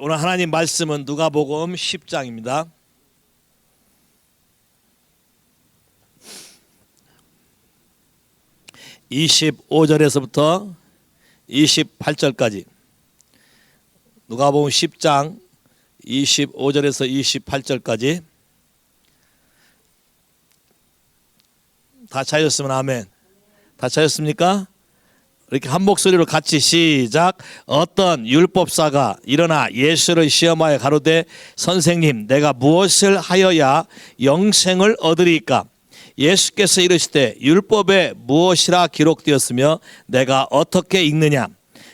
오늘 하나님 말씀은 누가복음 10장입니다. (25절에서부터) 28절까지 누가복음 10장 25절에서 28절까지 다 찾으셨으면 아멘. 다 찾으셨습니까? 이렇게 한 목소리로 같이 시작. 어떤 율법사가 일어나 예수를 시험하여 가로되 선생님 내가 무엇을 하여야 영생을 얻으리이까? 예수께서 이르시되 율법에 무엇이라 기록되었으며 내가 어떻게 읽느냐?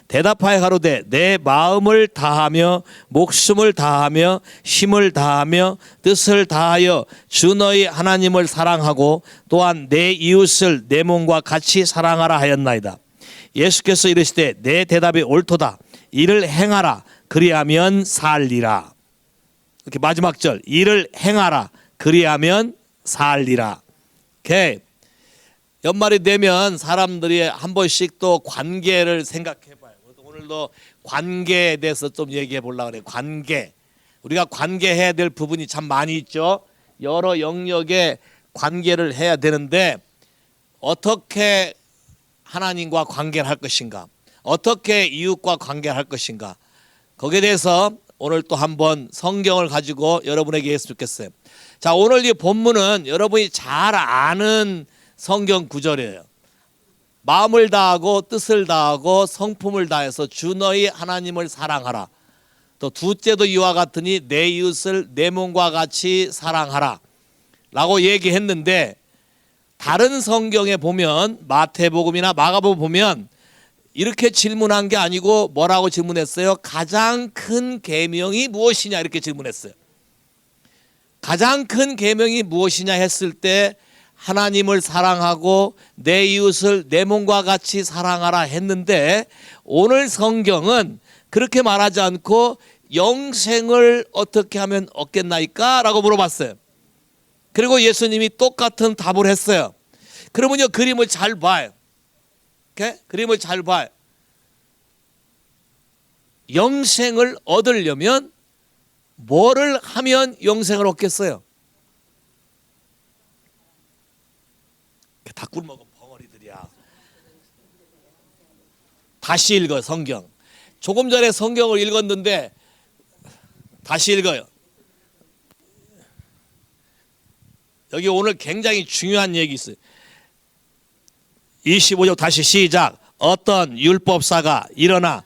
대답하여 가로되 내 마음을 다하며 목숨을 다하며 힘을 다하며 뜻을 다하여 주 너희 하나님을 사랑하고 또한 내 이웃을 내 몸과 같이 사랑하라 하였나이다. 예수께서 이르시되 내 대답이 옳도다. 이를 행하라. 그리하면 살리라. 이렇게 마지막 절 이를 행하라. 그리하면 살리라. 오케이. 연말이 되면 사람들이 한 번씩 또 관계를 생각해 봐요. 오늘도 관계에 대해서 좀 얘기해 보려고 그래요. 관계. 우리가 관계해야 될 부분이 참 많이 있죠. 여러 영역의 관계를 해야 되는데 어떻게 하나님과 관계를 할 것인가? 어떻게 이웃과 관계를 할 것인가? 거기에 대해서 오늘 또 한번 성경을 가지고 여러분에게 했으면 좋겠어요. 자, 오늘 이 본문은 여러분이 잘 아는 성경 구절이에요. 마음을 다하고 뜻을 다하고 성품을 다해서 주 너희 하나님을 사랑하라. 또 둘째도 이와 같으니 내 이웃을 내 몸과 같이 사랑하라 라고 얘기했는데 다른 성경에 보면 마태복음이나 마가복음 보면 이렇게 질문한 게 아니고 뭐라고 질문했어요? 가장 큰 계명이 무엇이냐 이렇게 질문했어요. 가장 큰 계명이 무엇이냐 했을 때 하나님을 사랑하고 내 이웃을 내 몸과 같이 사랑하라 했는데 오늘 성경은 그렇게 말하지 않고 영생을 어떻게 하면 얻겠나이까? 라고 물어봤어요. 그리고 예수님이 똑같은 답을 했어요. 그러면요 그림을 잘 봐요. 오케이? 그림을 잘 봐요. 영생을 얻으려면 뭐를 하면 영생을 얻겠어요? 다 꿀먹은 벙어리들이야. 다시 읽어 성경. 조금 전에 성경을 읽었는데 다시 읽어요. 여기 오늘 굉장히 중요한 얘기 있어요. 25절 다시 시작. 어떤 율법사가 일어나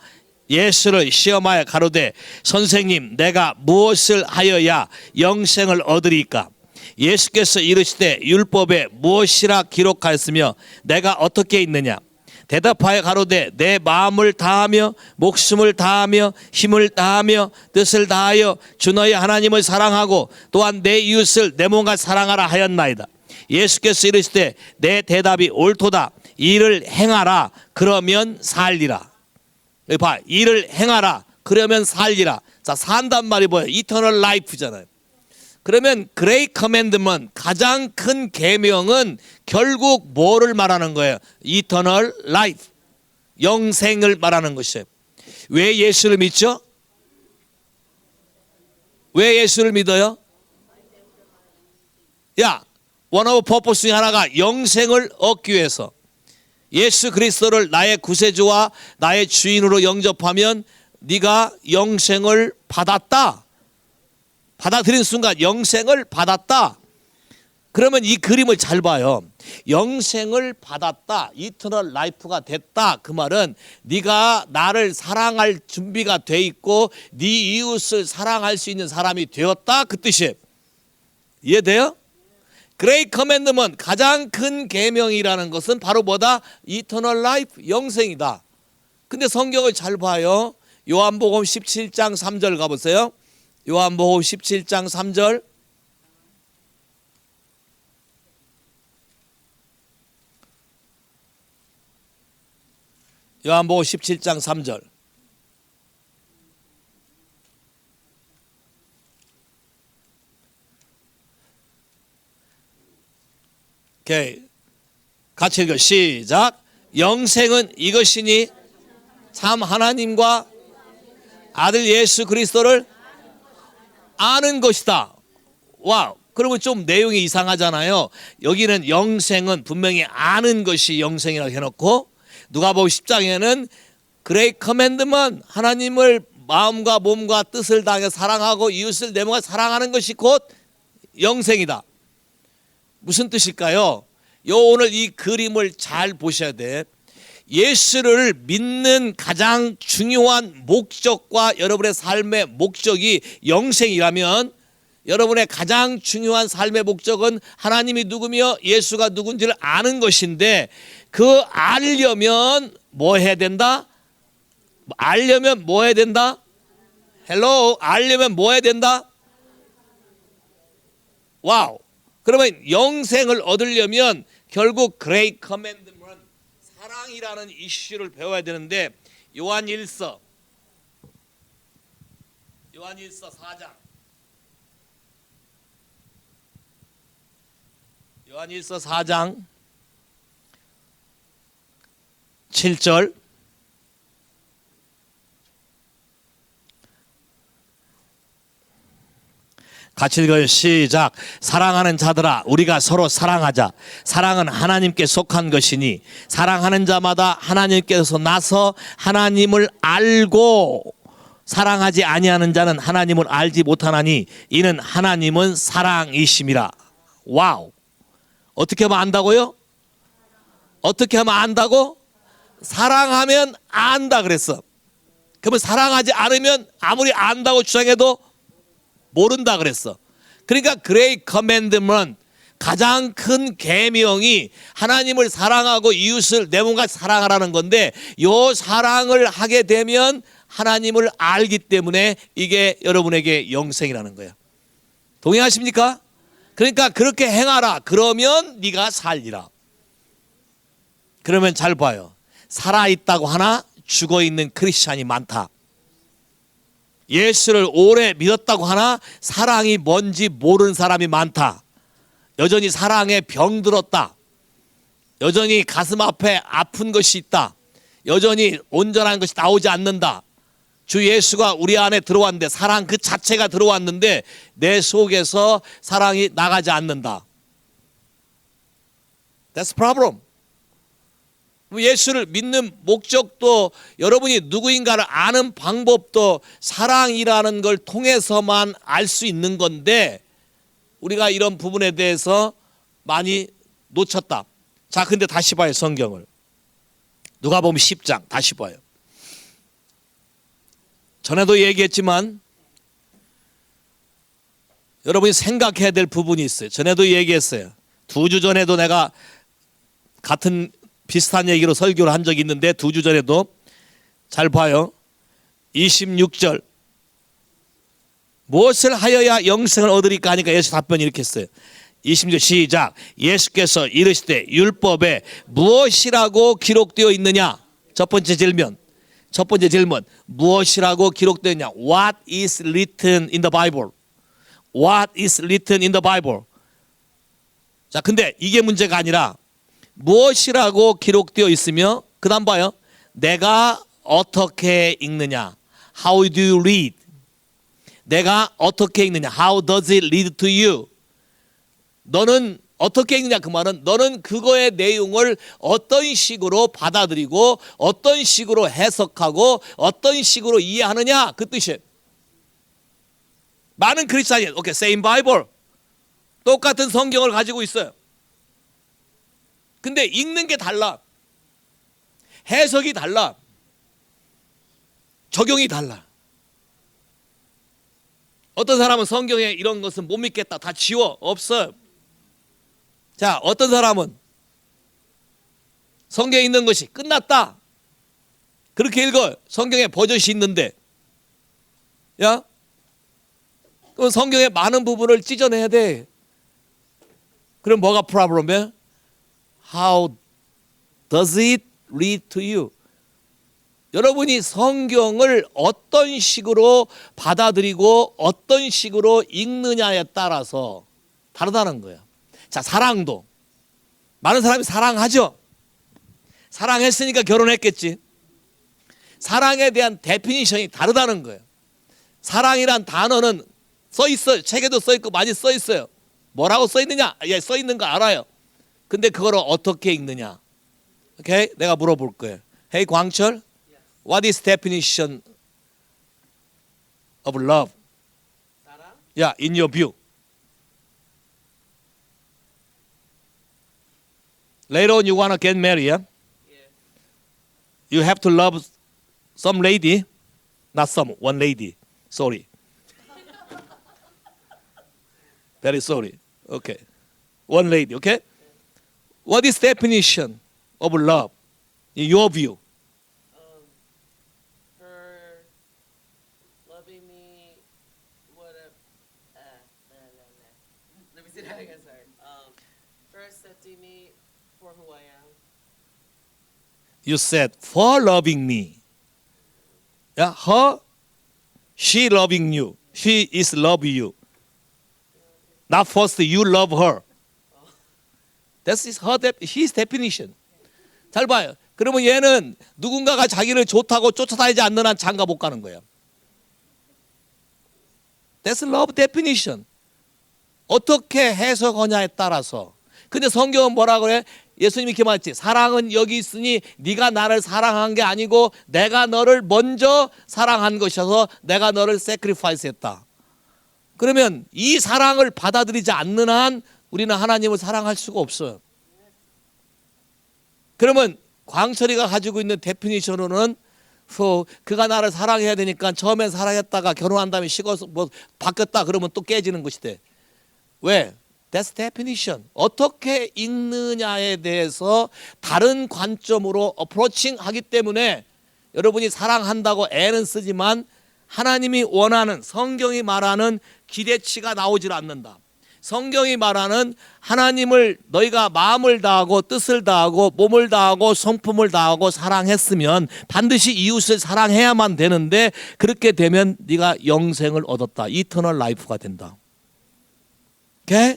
예수를 시험하여 가로되 선생님 내가 무엇을 하여야 영생을 얻으리이까? 예수께서 이르시되 율법에 무엇이라 기록하였으며 내가 어떻게 읽느냐? 대답하여 가로되 내 마음을 다하며 목숨을 다하며 힘을 다하며 뜻을 다하여 주 너희 하나님을 사랑하고 또한 내 이웃을 내 몸과 사랑하라 하였나이다. 예수께서 이르시되 내 대답이 옳도다. 이를 행하라. 그러면 살리라. 여기 봐. 이를 행하라. 그러면 살리라. 자, 산단 말이 뭐예요? 이터널 라이프잖아요. 그러면 Great Commandment 가장 큰 계명은 결국 뭐를 말하는 거예요? Eternal Life, 영생을 말하는 것이에요. 왜 예수를 믿죠? 왜 예수를 믿어요? one of purpose 중에 하나가 영생을 얻기 위해서 예수 그리스도를 나의 구세주와 나의 주인으로 영접하면 네가 영생을 받았다. 받아들인 순간 영생을 받았다. 그러면 이 그림을 잘 봐요. 영생을 받았다. 이터널 라이프가 됐다. 그 말은 네가 나를 사랑할 준비가 돼 있고 네 이웃을 사랑할 수 있는 사람이 되었다. 그 뜻이에요. 이해돼요? Great Commandment 가장 큰 계명이라는 것은 바로 뭐다? 이터널 라이프, 영생이다. 근데 성경을 잘 봐요. 요한복음 17장 3절 가보세요. 요한복음 17장 3절. 요한복음 17장 3절. 오케이. 같이 읽어. 시작. 영생은 이것이니 참 하나님과 아들 예수 그리스도를 아는 것이다. 와, 그러면 좀 내용이 이상하잖아요. 여기는 영생은 분명히 아는 것이 영생이라고 해놓고 누가복음 10장에는 Great Commandment, 하나님을 마음과 몸과 뜻을 다하여 사랑하고 이웃을 내 몸과 사랑하는 것이 곧 영생이다. 무슨 뜻일까요? 오늘 이 그림을 잘 보셔야 돼. 예수를 믿는 가장 중요한 목적과 여러분의 삶의 목적이 영생이라면 여러분의 가장 중요한 삶의 목적은 하나님이 누구며 예수가 누군지를 아는 것인데 그 알려면 뭐 해야 된다? 알려면 뭐 해야 된다? 헬로, 알려면 뭐 해야 된다? 와우. 그러면 영생을 얻으려면 결국 Great Commandment, 사랑이라는 이슈를 배워야 되는데 요한일서 4장 요한일서 4장 7절 같이 읽어요. 시작. 사랑하는 자들아 우리가 서로 사랑하자. 사랑은 하나님께 속한 것이니 사랑하는 자마다 하나님께서 나서 하나님을 알고 사랑하지 아니하는 자는 하나님을 알지 못하나니 이는 하나님은 사랑이심이라. 와우. 어떻게 하면 안다고요? 어떻게 하면 안다고? 사랑하면 안다 그랬어. 그러면 사랑하지 않으면 아무리 안다고 주장해도 모른다 그랬어. 그러니까 Great Commandment, 가장 큰 계명이 하나님을 사랑하고 이웃을 내 몸과 사랑하라는 건데 이 사랑을 하게 되면 하나님을 알기 때문에 이게 여러분에게 영생이라는 거야. 동의하십니까? 그러니까 그렇게 행하라. 그러면 네가 살리라. 그러면 잘 봐요. 살아있다고 하나 죽어있는 크리스찬이 많다. 예수를 오래 믿었다고 하나 사랑이 뭔지 모르는 사람이 많다. 여전히 사랑에 병들었다. 여전히 가슴 앞에 아픈 것이 있다. 여전히 온전한 것이 나오지 않는다. 주 예수가 우리 안에 들어왔는데 사랑 그 자체가 들어왔는데 내 속에서 사랑이 나가지 않는다. That's a problem. 예수를 믿는 목적도 여러분이 누구인가를 아는 방법도 사랑이라는 걸 통해서만 알 수 있는 건데 우리가 이런 부분에 대해서 많이 놓쳤다. 자, 근데 다시 봐요. 성경을. 누가복음 10장 다시 봐요. 전에도 얘기했지만 여러분이 생각해야 될 부분이 있어요. 전에도 얘기했어요. 2주 전에도 내가 같은 비슷한 얘기로 설교를 한 적이 있는데 2주 전에도 잘 봐요. 26절 무엇을 하여야 영생을 얻으리까 하니까 예수 답변이 이렇게 했어요. 26절 시작. 예수께서 이르시되 율법에 무엇이라고 기록되어 있느냐. 첫 번째 질문 무엇이라고 기록되어 있느냐. What is written in the Bible? What is written in the Bible? 자, 근데 이게 문제가 아니라 무엇이라고 기록되어 있으며 그 다음 봐요. 내가 어떻게 읽느냐. How do you read? 내가 어떻게 읽느냐. How does it read to you? 너는 어떻게 읽느냐. 그 말은 너는 그거의 내용을 어떤 식으로 받아들이고 어떤 식으로 해석하고 어떤 식으로 이해하느냐. 그 뜻이에요. 많은 크리스찬이 오케이, same Bible. 똑같은 성경을 가지고 있어요. 근데 읽는 게 달라. 해석이 달라. 적용이 달라. 어떤 사람은 성경에 이런 것은 못 믿겠다. 다 지워. 없어요. 자, 어떤 사람은 성경에 있는 것이 끝났다. 그렇게 읽어요. 성경에 버젓이 있는데. 야? 그럼 성경의 많은 부분을 찢어내야 돼. 그럼 뭐가 프로블럼이야? How does it read to you? 여러분이 성경을 어떤 식으로 받아들이고 어떤 식으로 읽느냐에 따라서 다르다는 거예요. 자, 사랑도 많은 사람이 사랑하죠. 사랑했으니까 결혼했겠지. 사랑에 대한 데피니션이 다르다는 거예요. 사랑이란 단어는 써 있어요. 책에도 써 있고 많이 써 있어요. 뭐라고 써 있느냐? 예, 써 있는 거 알아요. 근데 그거를 어떻게 읽느냐? 오케이? 내가 물어볼 거예요. Hey 광철, what is definition of love? 사랑? Yeah, in your view. Later on you wanna get married, yeah? 예. You have to love some lady, not some, one lady. Sorry. Very sorry. Okay. One lady, okay? What is definition of love in your view? Her loving me, whatever. Let me see that again. Sorry. For accepting me for who I am. You said for loving me. Yeah, her, she loving you. She is love you. Not first you love her. That is her, his definition. 잘 봐요. 그러면 얘는 누군가가 자기를 좋다고 쫓아다니지 않는 한 장가 못 가는 거예요. That's love definition. 어떻게 해석하냐에 따라서. 근데 성경은 뭐라 그래? 예수님이 이렇게 말했지. 사랑은 여기 있으니 네가 나를 사랑한 게 아니고 내가 너를 먼저 사랑한 것이어서 내가 너를 sacrifice 했다. 그러면 이 사랑을 받아들이지 않는 한 우리는 하나님을 사랑할 수가 없어요. 그러면 광철이가 가지고 있는 데피니션으로는 그가 나를 사랑해야 되니까 처음엔 사랑했다가 결혼한 다음에 식어서 뭐 바뀌었다 그러면 또 깨지는 것이 돼. 왜? That's definition. 어떻게 읽느냐에 대해서 다른 관점으로 어프로칭 하기 때문에 여러분이 사랑한다고 애는 쓰지만 하나님이 원하는 성경이 말하는 기대치가 나오질 않는다. 성경이 말하는 하나님을 너희가 마음을 다하고 뜻을 다하고 몸을 다하고 성품을 다하고 사랑했으면 반드시 이웃을 사랑해야만 되는데 그렇게 되면 네가 영생을 얻었다. 이터널 라이프가 된다. 오케이?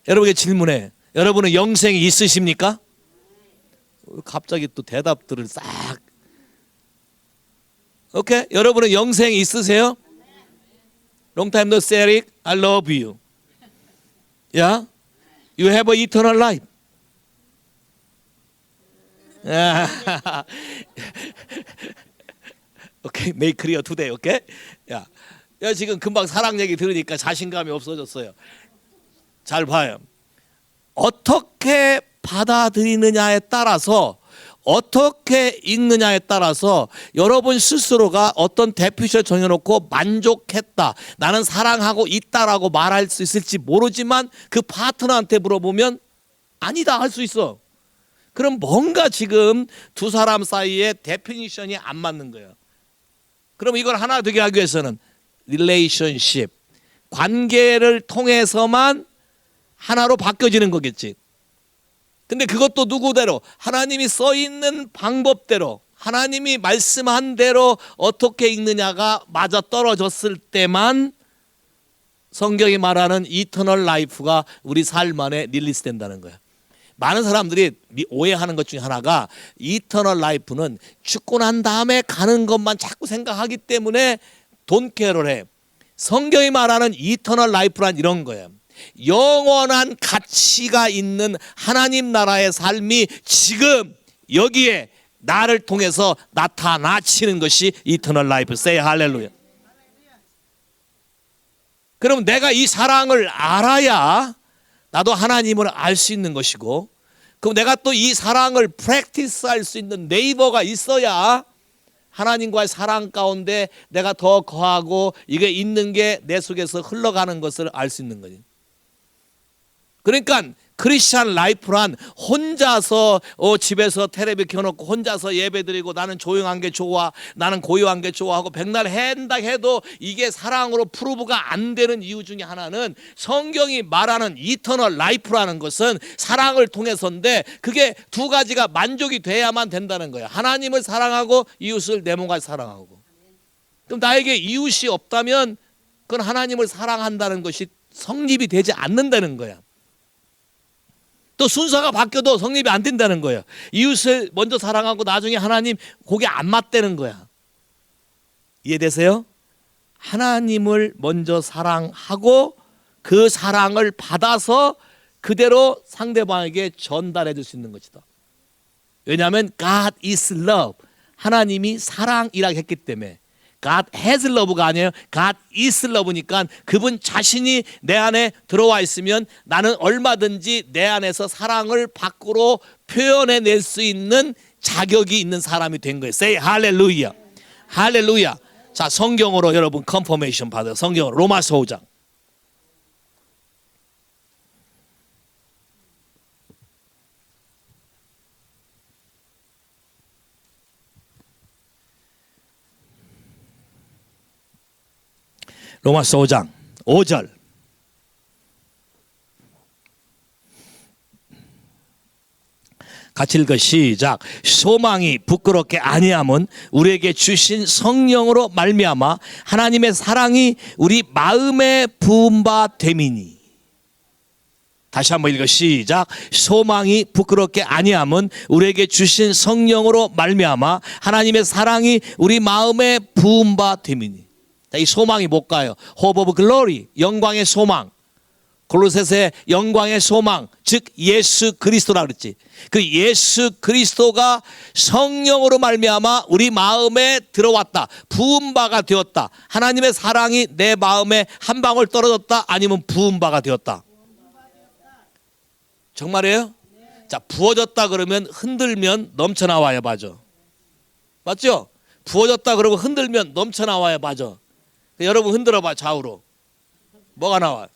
여러분에게 질문해. 여러분은 영생이 있으십니까? 갑자기 또 대답들을 싹. 오케이? 여러분은 영생이 있으세요? Long time no see, Eric. I love you. Yeah? You have an eternal life. Okay, make clear today, okay? 야, 야 지금 금방 사랑 얘기 들으니까 자신감이 없어졌어요. 잘 봐요. 어떻게 받아들이느냐에 따라서 어떻게 읽느냐에 따라서 여러분 스스로가 어떤 대피셜 정해놓고 만족했다. 나는 사랑하고 있다라고 말할 수 있을지 모르지만 그 파트너한테 물어보면 아니다 할 수 있어. 그럼 뭔가 지금 두 사람 사이에 데피니션이 안 맞는 거예요. 그럼 이걸 하나 되게 하기 위해서는 relationship, 관계를 통해서만 하나로 바뀌어지는 거겠지. 근데 그것도 누구대로 하나님이 써 있는 방법대로 하나님이 말씀한 대로 어떻게 읽느냐가 맞아 떨어졌을 때만 성경이 말하는 이터널 라이프가 우리 삶 안에 릴리스 된다는 거야. 많은 사람들이 오해하는 것 중에 하나가 이터널 라이프는 죽고 난 다음에 가는 것만 자꾸 생각하기 때문에 돈케어를 해. 성경이 말하는 이터널 라이프란 이런 거예요. 영원한 가치가 있는 하나님 나라의 삶이 지금 여기에 나를 통해서 나타나치는 것이 이터널 라이프. Say 할렐루야. 그럼 내가 이 사랑을 알아야 나도 하나님을 알 수 있는 것이고, 그럼 내가 또 이 사랑을 프랙티스 할 수 있는 네이버가 있어야 하나님과의 사랑 가운데 내가 더 거하고 이게 있는 게 내 속에서 흘러가는 것을 알 수 있는 거지. 그러니까 크리스찬 라이프란 혼자서 집에서 텔레비 켜놓고 혼자서 예배드리고 나는 조용한 게 좋아, 나는 고요한 게 좋아하고 백날 한다 해도 이게 사랑으로 프루브가 안 되는 이유 중에 하나는 성경이 말하는 이터널 라이프라는 것은 사랑을 통해서인데 그게 두 가지가 만족이 돼야만 된다는 거예요. 하나님을 사랑하고 이웃을 내 몸과 사랑하고. 그럼 나에게 이웃이 없다면 그건 하나님을 사랑한다는 것이 성립이 되지 않는다는 거야. 또 순서가 바뀌어도 성립이 안 된다는 거예요. 이웃을 먼저 사랑하고 나중에 하나님 그게 안 맞다는 거야. 이해되세요? 하나님을 먼저 사랑하고 그 사랑을 받아서 그대로 상대방에게 전달해 줄 수 있는 것이다. 왜냐하면 God is love. 하나님이 사랑이라고 했기 때문에 God has love가 아니에요. God is love니까 그분 자신이 내 안에 들어와 있으면 나는 얼마든지 내 안에서 사랑을 밖으로 표현해낼 수 있는 자격이 있는 사람이 된 거예요. Say 할렐루야. 할렐루야. 자, 성경으로 여러분 컨퍼메이션 받아요. 성경으로 로마서 5장. 로마서 5장 5절. 같이 읽어 시작. 소망이 부끄럽게 아니함은 우리에게 주신 성령으로 말미암아 하나님의 사랑이 우리 마음에 부은 바 됨이니. 다시 한번 읽어 시작. 소망이 부끄럽게 아니함은 우리에게 주신 성령으로 말미암아 하나님의 사랑이 우리 마음에 부은 바 됨이니. 이 소망이 뭘까요? Hope of glory, 영광의 소망. 골로새서의 영광의 소망, 즉 예수 그리스도라 그랬지. 그 예수 그리스도가 성령으로 말미암아 우리 마음에 들어왔다. 부은 바가 되었다. 하나님의 사랑이 내 마음에 한 방울 떨어졌다. 아니면 부은 바가 되었다. 정말이에요? 자, 부어졌다 그러면 흔들면 넘쳐나와야 맞아. 맞죠? 부어졌다 그러고 흔들면 넘쳐나와야 맞아. 여러분 흔들어봐. 좌우로. 뭐가 나와?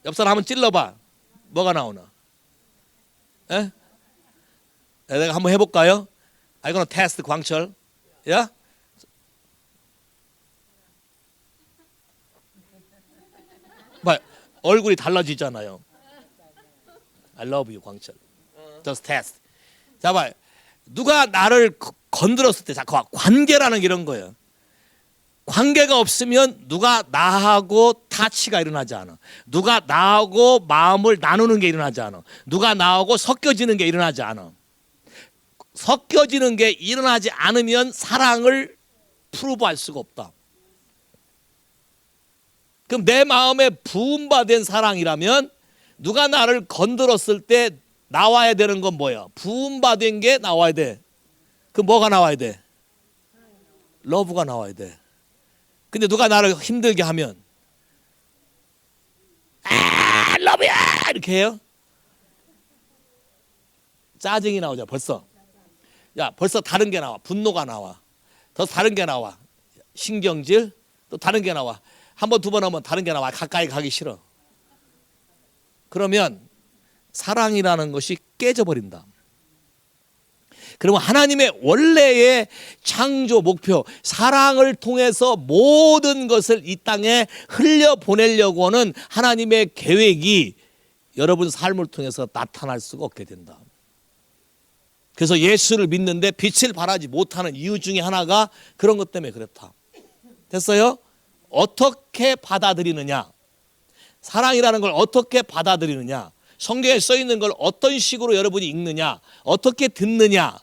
옆 사람 한번 찔러봐. 뭐가 나오나? 에? 내가 한번 해볼까요? I'm gonna test 광철. 야? 봐, 얼굴이 달라지잖아요. I love you 광철. Just test. 자, 봐. 누가 나를 건드렸을 때, 자, 관계라는 게 이런 거예요. 관계가 없으면 누가 나하고 타치가 일어나지 않아. 누가 나하고 마음을 나누는 게 일어나지 않아. 누가 나하고 섞여지는 게 일어나지 않아. 섞여지는 게 일어나지 않으면 사랑을 프루브할 수가 없다. 그럼 내 마음에 부음받은 사랑이라면 누가 나를 건드렸을 때 나와야 되는 건 뭐야? 부음받은 게 나와야 돼. 그럼 뭐가 나와야 돼? 러브가 나와야 돼. 근데 누가 나를 힘들게 하면 아 러브야 이렇게 해요. 짜증이 나오죠. 벌써. 야, 벌써 다른 게 나와. 분노가 나와. 더 다른 게 나와. 신경질. 또 다른 게 나와. 한 번 두 번 하면 다른 게 나와. 가까이 가기 싫어. 그러면 사랑이라는 것이 깨져버린다. 그러면 하나님의 원래의 창조 목표, 사랑을 통해서 모든 것을 이 땅에 흘려보내려고 하는 하나님의 계획이 여러분 삶을 통해서 나타날 수가 없게 된다. 그래서 예수를 믿는데 빛을 발하지 못하는 이유 중에 하나가 그런 것 때문에 그렇다. 됐어요? 어떻게 받아들이느냐? 사랑이라는 걸 어떻게 받아들이느냐? 성경에 써 있는 걸 어떤 식으로 여러분이 읽느냐? 어떻게 듣느냐?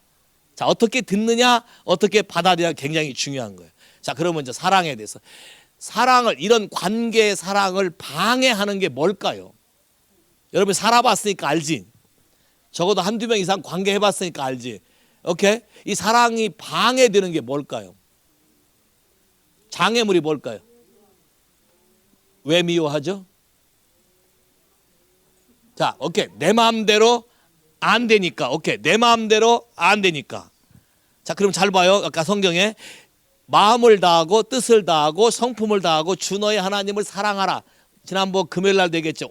자, 어떻게 듣느냐? 어떻게 받아들이느냐 굉장히 중요한 거예요. 자, 그러면 이제 사랑에 대해서. 사랑을, 이런 관계의 사랑을 방해하는 게 뭘까요? 여러분 살아봤으니까 알지? 적어도 한두 명 이상 관계 해봤으니까 알지? 오케이? 이 사랑이 방해되는 게 뭘까요? 장애물이 뭘까요? 왜 미워하죠? 자, 오케이. 내 마음대로 안 되니까. 오케이. 내 마음대로 안 되니까. 자, 그럼 잘 봐요. 아까 성경에 마음을 다하고 뜻을 다하고 성품을 다하고 주 너의 하나님을 사랑하라. 지난번 금요일 날 되겠죠.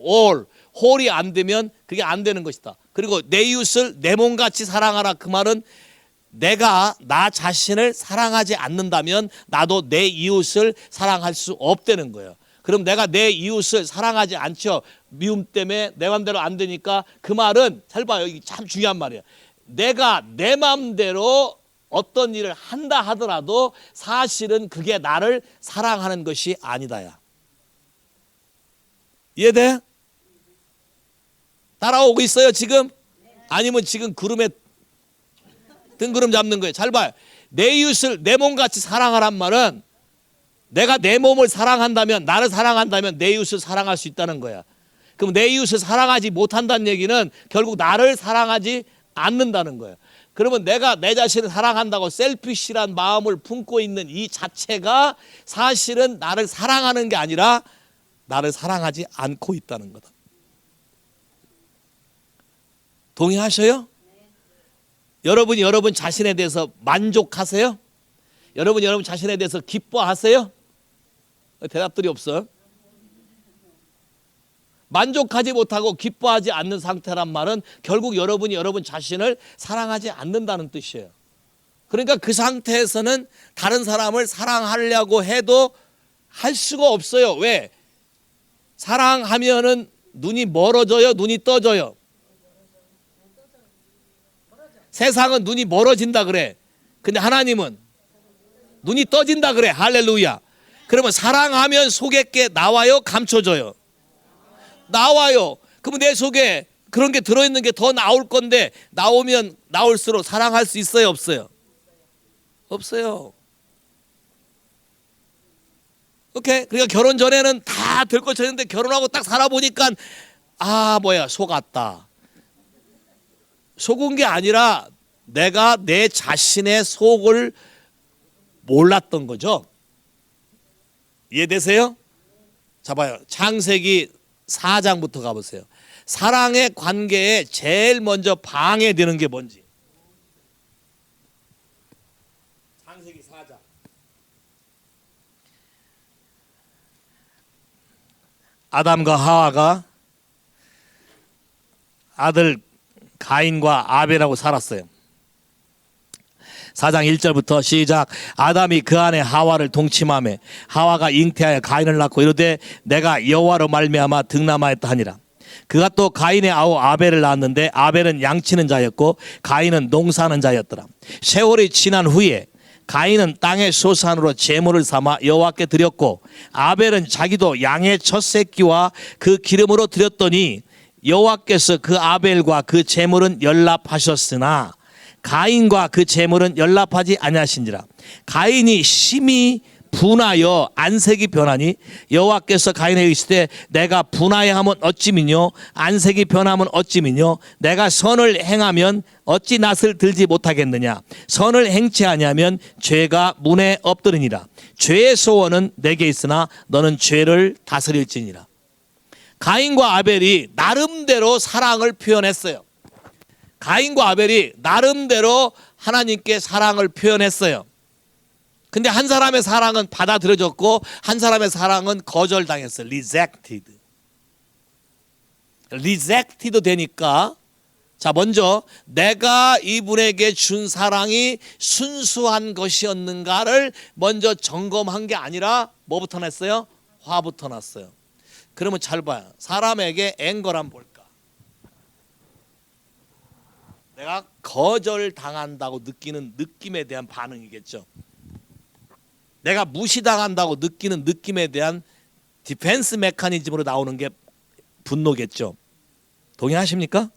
홀이 안 되면 그게 안 되는 것이다. 그리고 내 이웃을 내 몸같이 사랑하라. 그 말은 내가 나 자신을 사랑하지 않는다면 나도 내 이웃을 사랑할 수 없다는 거예요. 그럼 내가 내 이웃을 사랑하지 않죠. 미움 때문에 내 맘대로 안 되니까 그 말은 잘 봐요. 이게 참 중요한 말이에요. 내가 내 맘대로 어떤 일을 한다 하더라도 사실은 그게 나를 사랑하는 것이 아니다야. 이해돼? 따라오고 있어요 지금? 아니면 지금 구름에 등구름 잡는 거예요? 잘 봐요. 내 이웃을 내 몸같이 사랑하란 말은 내가 내 몸을 사랑한다면, 나를 사랑한다면 내 이웃을 사랑할 수 있다는 거야. 그럼 내 이웃을 사랑하지 못한다는 얘기는 결국 나를 사랑하지 않는다는 거예요. 그러면 내가 내 자신을 사랑한다고 셀피시란 마음을 품고 있는 이 자체가 사실은 나를 사랑하는 게 아니라 나를 사랑하지 않고 있다는 거다. 동의하셔요? 여러분이 여러분 자신에 대해서 만족하세요? 여러분이 여러분 자신에 대해서 기뻐하세요? 대답들이 없어. 만족하지 못하고 기뻐하지 않는 상태란 말은 결국 여러분이 여러분 자신을 사랑하지 않는다는 뜻이에요. 그러니까 그 상태에서는 다른 사람을 사랑하려고 해도 할 수가 없어요. 왜? 사랑하면은 눈이 멀어져요? 눈이 떠져요? 세상은 눈이 멀어진다 그래. 근데 하나님은 눈이 떠진다 그래. 할렐루야. 그러면 사랑하면 속에 게 나와요? 감춰져요? 나와요. 그러면 내 속에 그런 게 들어있는 게 더 나올 건데 나오면 나올수록 사랑할 수 있어요? 없어요? 없어요. 오케이. 그러니까 결혼 전에는 다 들것쳤는데 결혼하고 딱 살아보니까 속았다. 속은 게 아니라 내가 내 자신의 속을 몰랐던 거죠. 이해되세요? 자 봐요. 창세기 4장부터 가보세요. 사랑의 관계에 제일 먼저 방해되는 게 뭔지. 창세기 4장. 아담과 하와가 아들 가인과 아벨하고 살았어요. 4장 1절부터 시작. 아담이 그 안에 하와를 동침하며 하와가 잉태하여 가인을 낳고 이르되 내가 여호와로 말미암아 득남하였다 하니라. 그가 또 가인의 아우 아벨을 낳았는데 아벨은 양치는 자였고 가인은 농사하는 자였더라. 세월이 지난 후에 가인은 땅의 소산으로 제물을 삼아 여호와께 드렸고 아벨은 자기도 양의 첫 새끼와 그 기름으로 드렸더니 여호와께서 그 아벨과 그 제물은 연락하셨으나 가인과 그 제물은 연락하지 아니하신지라. 가인이 심히 분하여 안색이 변하니 여호와께서 가인에게 이르시되 내가 분하여 하면 어찌 미뇨 안색이 변하면 어찌 미뇨 내가 선을 행하면 어찌 낯을 들지 못하겠느냐 선을 행치 아니하면 죄가 문에 엎드리니라. 죄의 소원은 내게 있으나 너는 죄를 다스릴지니라. 가인과 아벨이 나름대로 사랑을 표현했어요. 가인과 아벨이 나름대로 하나님께 사랑을 표현했어요. 근데 한 사람의 사랑은 받아들여졌고 한 사람의 사랑은 거절당했어요. rejected 되니까 자 먼저 내가 이분에게 준 사랑이 순수한 것이었는가를 먼저 점검한 게 아니라 뭐부터 났어요? 화부터 났어요. 그러면 잘 봐요. 사람에게 앵거란 뭘까? 내가 거절당한다고 느끼는 느낌에 대한 반응이겠죠. 내가 무시당한다고 느끼는 느낌에 대한 디펜스 메커니즘으로 나오는 게 분노겠죠. 동의하십니까?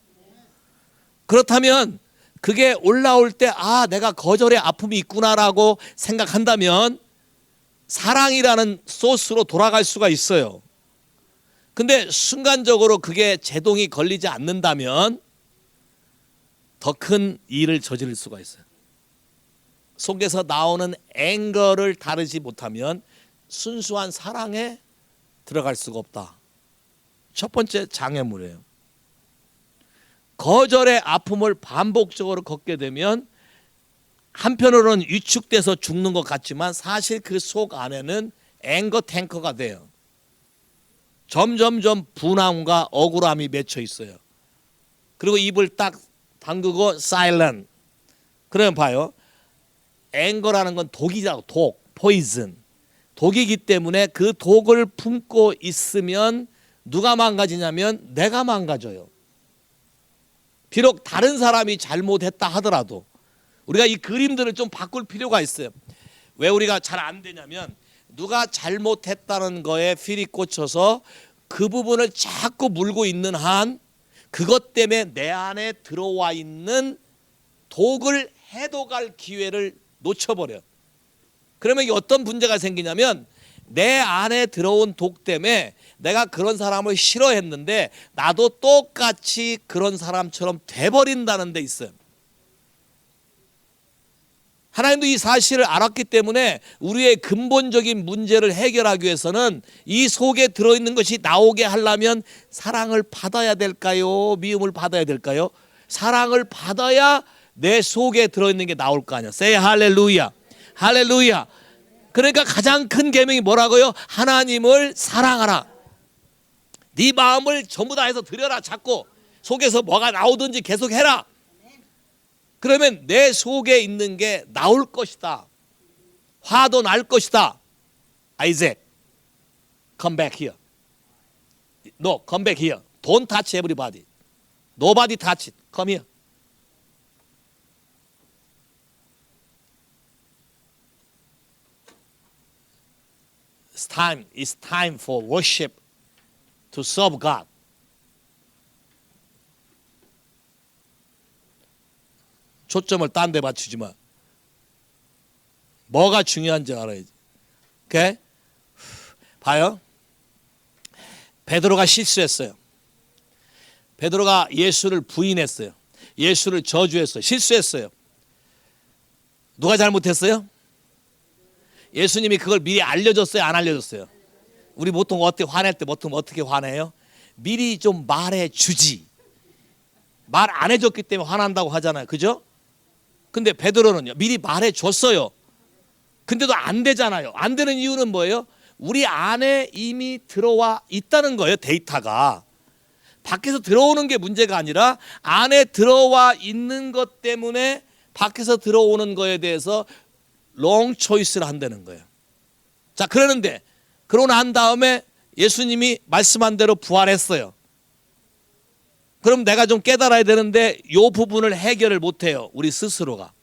그렇다면 그게 올라올 때 내가 거절의 아픔이 있구나라고 생각한다면 사랑이라는 소스로 돌아갈 수가 있어요. 근데 순간적으로 그게 제동이 걸리지 않는다면 더 큰 일을 저지를 수가 있어요. 속에서 나오는 앵거를 다루지 못하면 순수한 사랑에 들어갈 수가 없다. 첫 번째 장애물이에요. 거절의 아픔을 반복적으로 겪게 되면 한편으로는 위축돼서 죽는 것 같지만 사실 그 속 안에는 앵거 탱커가 돼요. 점점점 분함과 억울함이 맺혀 있어요. 그리고 입을 딱 담그고 silent. 그러면 봐요. 앵거라는 건 독이잖아. 독, poison. 독이기 때문에 그 독을 품고 있으면 누가 망가지냐면 내가 망가져요. 비록 다른 사람이 잘못했다 하더라도 우리가 이 그림들을 좀 바꿀 필요가 있어요. 왜 우리가 잘 안 되냐면 누가 잘못했다는 거에 필이 꽂혀서 그 부분을 자꾸 물고 있는 한 그것 때문에 내 안에 들어와 있는 독을 해독할 기회를 놓쳐버려. 그러면 이게 어떤 문제가 생기냐면 내 안에 들어온 독 때문에 내가 그런 사람을 싫어했는데 나도 똑같이 그런 사람처럼 돼버린다는 데 있어요. 하나님도 이 사실을 알았기 때문에 우리의 근본적인 문제를 해결하기 위해서는 이 속에 들어있는 것이 나오게 하려면 사랑을 받아야 될까요? 미움을 받아야 될까요? 사랑을 받아야 내 속에 들어있는 게 나올 거 아니야. Say 할렐루야. 할렐루야. 그러니까 가장 큰 계명이 뭐라고요? 하나님을 사랑하라. 네 마음을 전부 다 해서 드려라. 자꾸 속에서 뭐가 나오든지 계속 해라. 그러면 내 속에 있는 게 나올 것이다. 화도 날 것이다. 아이작, come back here. No, come back here. Don't touch everybody. Nobody touch it. Come here. It's time for worship to serve God. 초점을 딴 데 맞추지 마. 뭐가 중요한지 알아야지. 오케이? 봐요. 베드로가 실수했어요. 베드로가 예수를 부인했어요. 예수를 저주했어요. 실수했어요. 누가 잘못했어요? 예수님이 그걸 미리 알려줬어요? 안 알려줬어요? 우리 보통 어떻게 화낼 때 보통 어떻게 화내요? 미리 좀 말해주지. 말 안 해줬기 때문에 화난다고 하잖아요. 그죠? 근데 베드로는요, 미리 말해줬어요. 근데도 안 되잖아요. 안 되는 이유는 뭐예요? 우리 안에 이미 들어와 있다는 거예요. 데이터가 밖에서 들어오는 게 문제가 아니라 안에 들어와 있는 것 때문에 밖에서 들어오는 거에 대해서 롱 초이스를 한다는 거예요. 자, 그러는데 그러고 난 다음에 예수님이 말씀한 대로 부활했어요. 그럼 내가 좀 깨달아야 되는데 이 부분을 해결을 못해요. 우리 스스로가.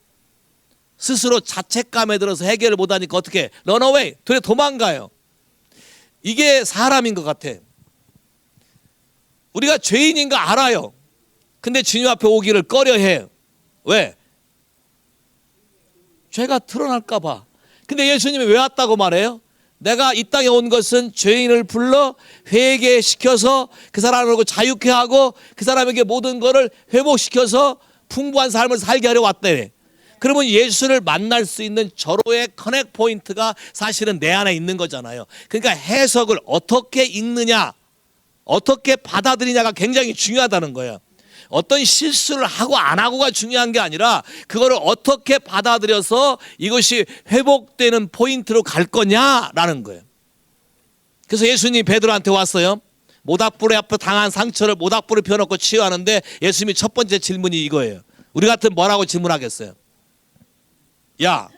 스스로 자책감에 들어서 해결을 못하니까 어떻게? 런어웨이, 도망가요. 이게 사람인 것 같아. 우리가 죄인인 거 알아요. 근데 주님 앞에 오기를 꺼려해요. 왜? 죄가 드러날까 봐. 근데 예수님이 왜 왔다고 말해요? 내가 이 땅에 온 것은 죄인을 불러 회개시켜서 그 사람을 자유케 하고 그 사람에게 모든 것을 회복시켜서 풍부한 삶을 살게 하려 왔대. 그러면 예수를 만날 수 있는 절호의 커넥 포인트가 사실은 내 안에 있는 거잖아요. 그러니까 해석을 어떻게 읽느냐, 어떻게 받아들이냐가 굉장히 중요하다는 거예요. 어떤 실수를 하고 안 하고가 중요한 게 아니라 그거를 어떻게 받아들여서 이것이 회복되는 포인트로 갈 거냐라는 거예요. 그래서 예수님이 베드로한테 왔어요. 모닥불에 앞에 당한 상처를 모닥불을 펴놓고 치유하는데 예수님이 첫 번째 질문이 이거예요. 우리 같은 뭐라고 질문하겠어요? 야,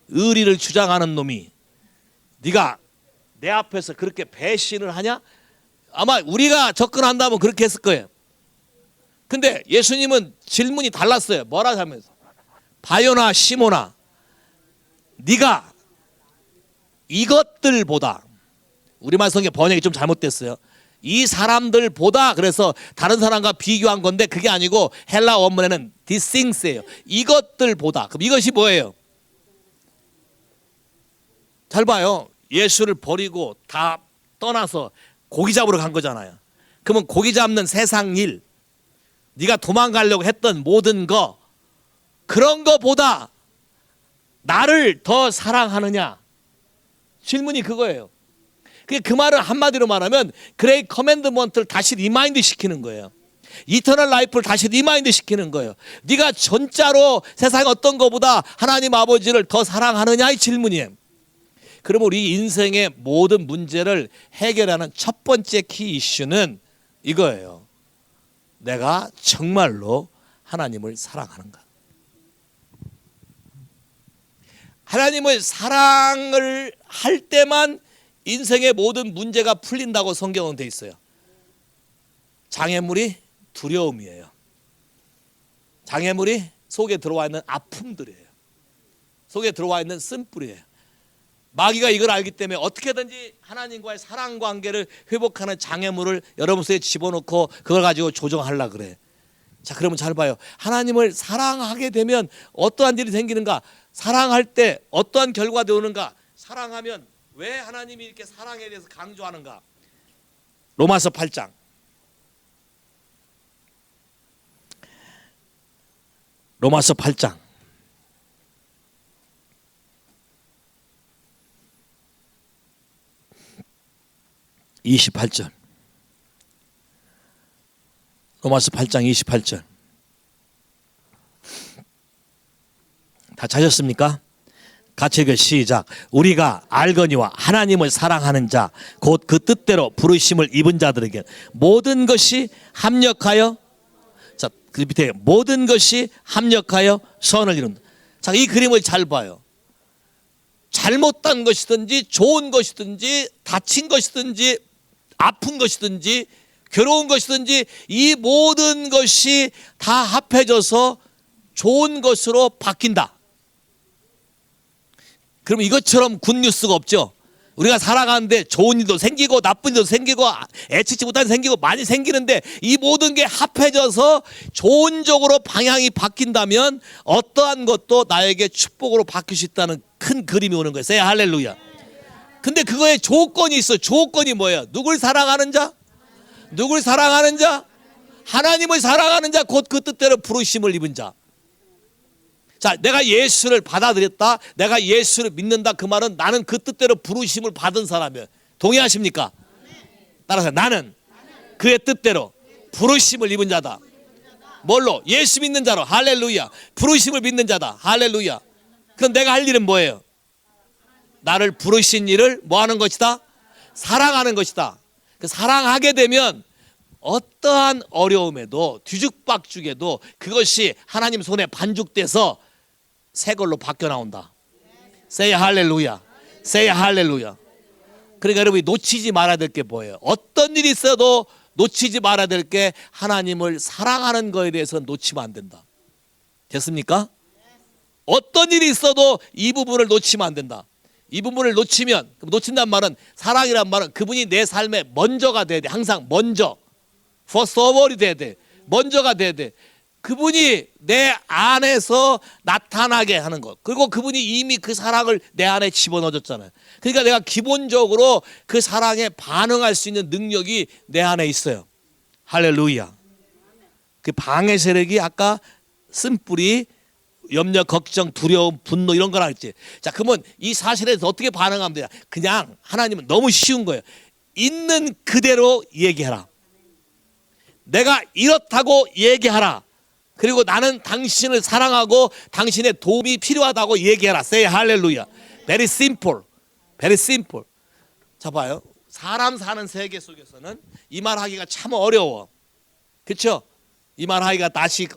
의리를 주장하는 놈이 네가 내 앞에서 그렇게 배신을 하냐? 아마 우리가 접근한다면 그렇게 했을 거예요. 근데 예수님은 질문이 달랐어요. 뭐라 하면서? 바요나 시모나, 네가 이것들보다, 우리말 성경 번역이 좀 잘못됐어요. 이 사람들보다, 그래서 다른 사람과 비교한 건데 그게 아니고 헬라 원문에는 these things예요. 이것들보다. 그럼 이것이 뭐예요? 잘 봐요. 예수를 버리고 다 떠나서 고기 잡으러 간 거잖아요. 그러면 고기 잡는 세상 일, 네가 도망가려고 했던 모든 거, 그런 거보다 나를 더 사랑하느냐? 질문이 그거예요. 그 말은 한마디로 말하면 그레이 커맨드먼트를 다시 리마인드 시키는 거예요. 이터널 라이프를 다시 리마인드 시키는 거예요. 네가 전자로 세상 어떤 거보다 하나님 아버지를 더 사랑하느냐? 이 질문이에요. 그러면 우리 인생의 모든 문제를 해결하는 첫 번째 키 이슈는 이거예요. 내가 정말로 하나님을 사랑하는가? 하나님을 사랑을 할 때만 인생의 모든 문제가 풀린다고 성경은 돼 있어요. 장애물이 두려움이에요. 장애물이 속에 들어와 있는 아픔들이에요. 속에 들어와 있는 쓴뿌리예요. 마귀가 이걸 알기 때문에 어떻게든지 하나님과의 사랑 관계를 회복하는 장애물을 여러분 속에 집어넣고 그걸 가지고 조정하려고 그래. 자, 그러면 잘 봐요. 하나님을 사랑하게 되면 어떠한 일이 생기는가? 사랑할 때 어떠한 결과가 오는가? 사랑하면 왜 하나님이 이렇게 사랑에 대해서 강조하는가? 로마서 8장. 로마서 8장. 28절. 로마서 8장 28절. 다 찾았습니까? 같이 읽어 시작. 우리가 알거니와 하나님을 사랑하는 자 곧 그 뜻대로 부르심을 입은 자들에게 모든 것이 합력하여, 자, 그 밑에 모든 것이 합력하여 선을 이룬다. 자, 이 그림을 잘 봐요. 잘못된 것이든지 좋은 것이든지 다친 것이든지 아픈 것이든지 괴로운 것이든지 이 모든 것이 다 합해져서 좋은 것으로 바뀐다. 그럼 이것처럼 굿뉴스가 없죠. 우리가 살아가는데 좋은 일도 생기고 나쁜 일도 생기고 애측지 못한 일도 생기고 많이 생기는데 이 모든 게 합해져서 좋은 쪽으로 방향이 바뀐다면 어떠한 것도 나에게 축복으로 바뀔 수 있다는 큰 그림이 오는 거예요. 세 할렐루야. 근데 그거에 조건이 있어요. 조건이 뭐예요? 누굴 사랑하는 자? 누굴 사랑하는 자? 하나님을 사랑하는 자, 곧 그 뜻대로 부르심을 입은 자. 자, 내가 예수를 받아들였다, 내가 예수를 믿는다, 그 말은 나는 그 뜻대로 부르심을 받은 사람이에요. 동의하십니까? 따라서 나는 그의 뜻대로 부르심을 입은 자다. 뭘로? 예수 믿는 자로. 할렐루야. 부르심을 믿는 자다. 할렐루야. 그럼 내가 할 일은 뭐예요? 나를 부르신 일을 뭐 하는 것이다? 사랑하는 것이다. 그 사랑하게 되면 어떠한 어려움에도 뒤죽박죽에도 그것이 하나님 손에 반죽돼서 새 걸로 바뀌어 나온다. Say 할렐루야. Say 할렐루야. 그러니까 여러분이 놓치지 말아야 될 게 뭐예요? 어떤 일이 있어도 놓치지 말아야 될 게 하나님을 사랑하는 거에 대해서 놓치면 안 된다. 됐습니까? 어떤 일이 있어도 이 부분을 놓치면 안 된다. 이 부분을 놓치면, 놓친다는 말은, 사랑이란 말은 그분이 내 삶에 먼저가 돼야 돼. 항상 먼저. first of all이 돼야 돼. 먼저가 돼야 돼. 그분이 내 안에서 나타나게 하는 것. 그리고 그분이 이미 그 사랑을 내 안에 집어넣어줬잖아요. 그러니까 내가 기본적으로 그 사랑에 반응할 수 있는 능력이 내 안에 있어요. 할렐루야. 그 방해 세력이 아까 쓴뿌리, 염려, 걱정, 두려움, 분노 이런 거라 했지. 자, 그러면 이 사실에 대해서 어떻게 반응하면 되냐? 그냥 하나님은 너무 쉬운 거예요. 있는 그대로 얘기해라. 내가 이렇다고 얘기하라. 그리고 나는 당신을 사랑하고 당신의 도움이 필요하다고 얘기해라. Say 할렐루야. Very simple. Very simple. 자, 봐요. 사람 사는 세계 속에서는 이 말 하기가 참 어려워. 그렇죠? 이 말 하기가 낯이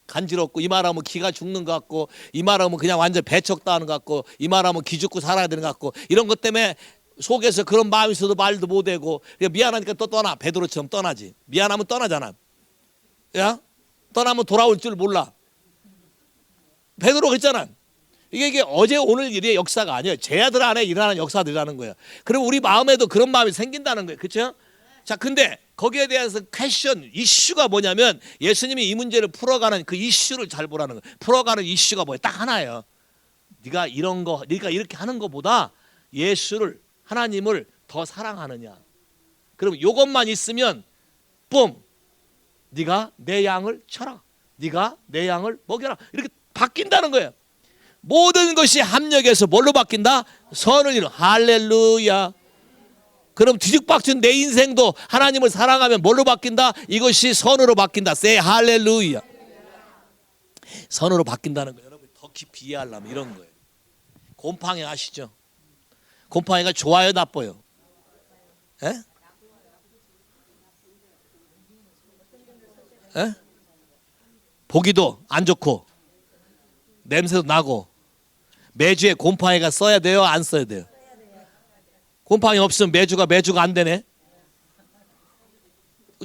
간지럽고, 이 말하면 기가 죽는 것 같고, 이 말하면 그냥 완전 배척당하는 것 같고, 이 말하면 기 죽고 살아야 되는 것 같고, 이런 것 때문에 속에서 그런 마음이 있어도 말도 못하고, 미안하니까 또 떠나. 베드로처럼 떠나지. 미안하면 떠나잖아. 야? 떠나면 돌아올 줄 몰라. 베드로 그랬잖아. 이게 어제 오늘 일의 역사가 아니에요. 쟤들 안에 일어나는 역사들이라는 거예요. 그럼 우리 마음에도 그런 마음이 생긴다는 거예요. 그렇죠? 자, 근데 거기에 대해서 퀘션, 이슈가 뭐냐면 예수님이 이 문제를 풀어가는 그 이슈를 잘 보라는 거예요. 풀어가는 이슈가 뭐예요? 딱 하나예요. 네가 이런 거, 네가 이렇게 하는 것보다 예수를, 하나님을 더 사랑하느냐. 그럼 이것만 있으면 뿜, 네가 내 양을 쳐라. 네가 내 양을 먹여라. 이렇게 바뀐다는 거예요. 모든 것이 합력해서 뭘로 바뀐다? 선을 이룬. 할렐루야. 그럼 뒤죽박죽 내 인생도 하나님을 사랑하면 뭘로 바뀐다? 이것이 선으로 바뀐다. Say 할렐루야. 선으로 바뀐다는 거 여러분 더 깊이 이해하려면 이런 거예요. 곰팡이 아시죠? 곰팡이가 좋아요, 나빠요? 에? 에? 보기도 안 좋고 냄새도 나고 매주에 곰팡이가 써야 돼요? 안 써야 돼요? 곰팡이 없으면 매주가 안 되네.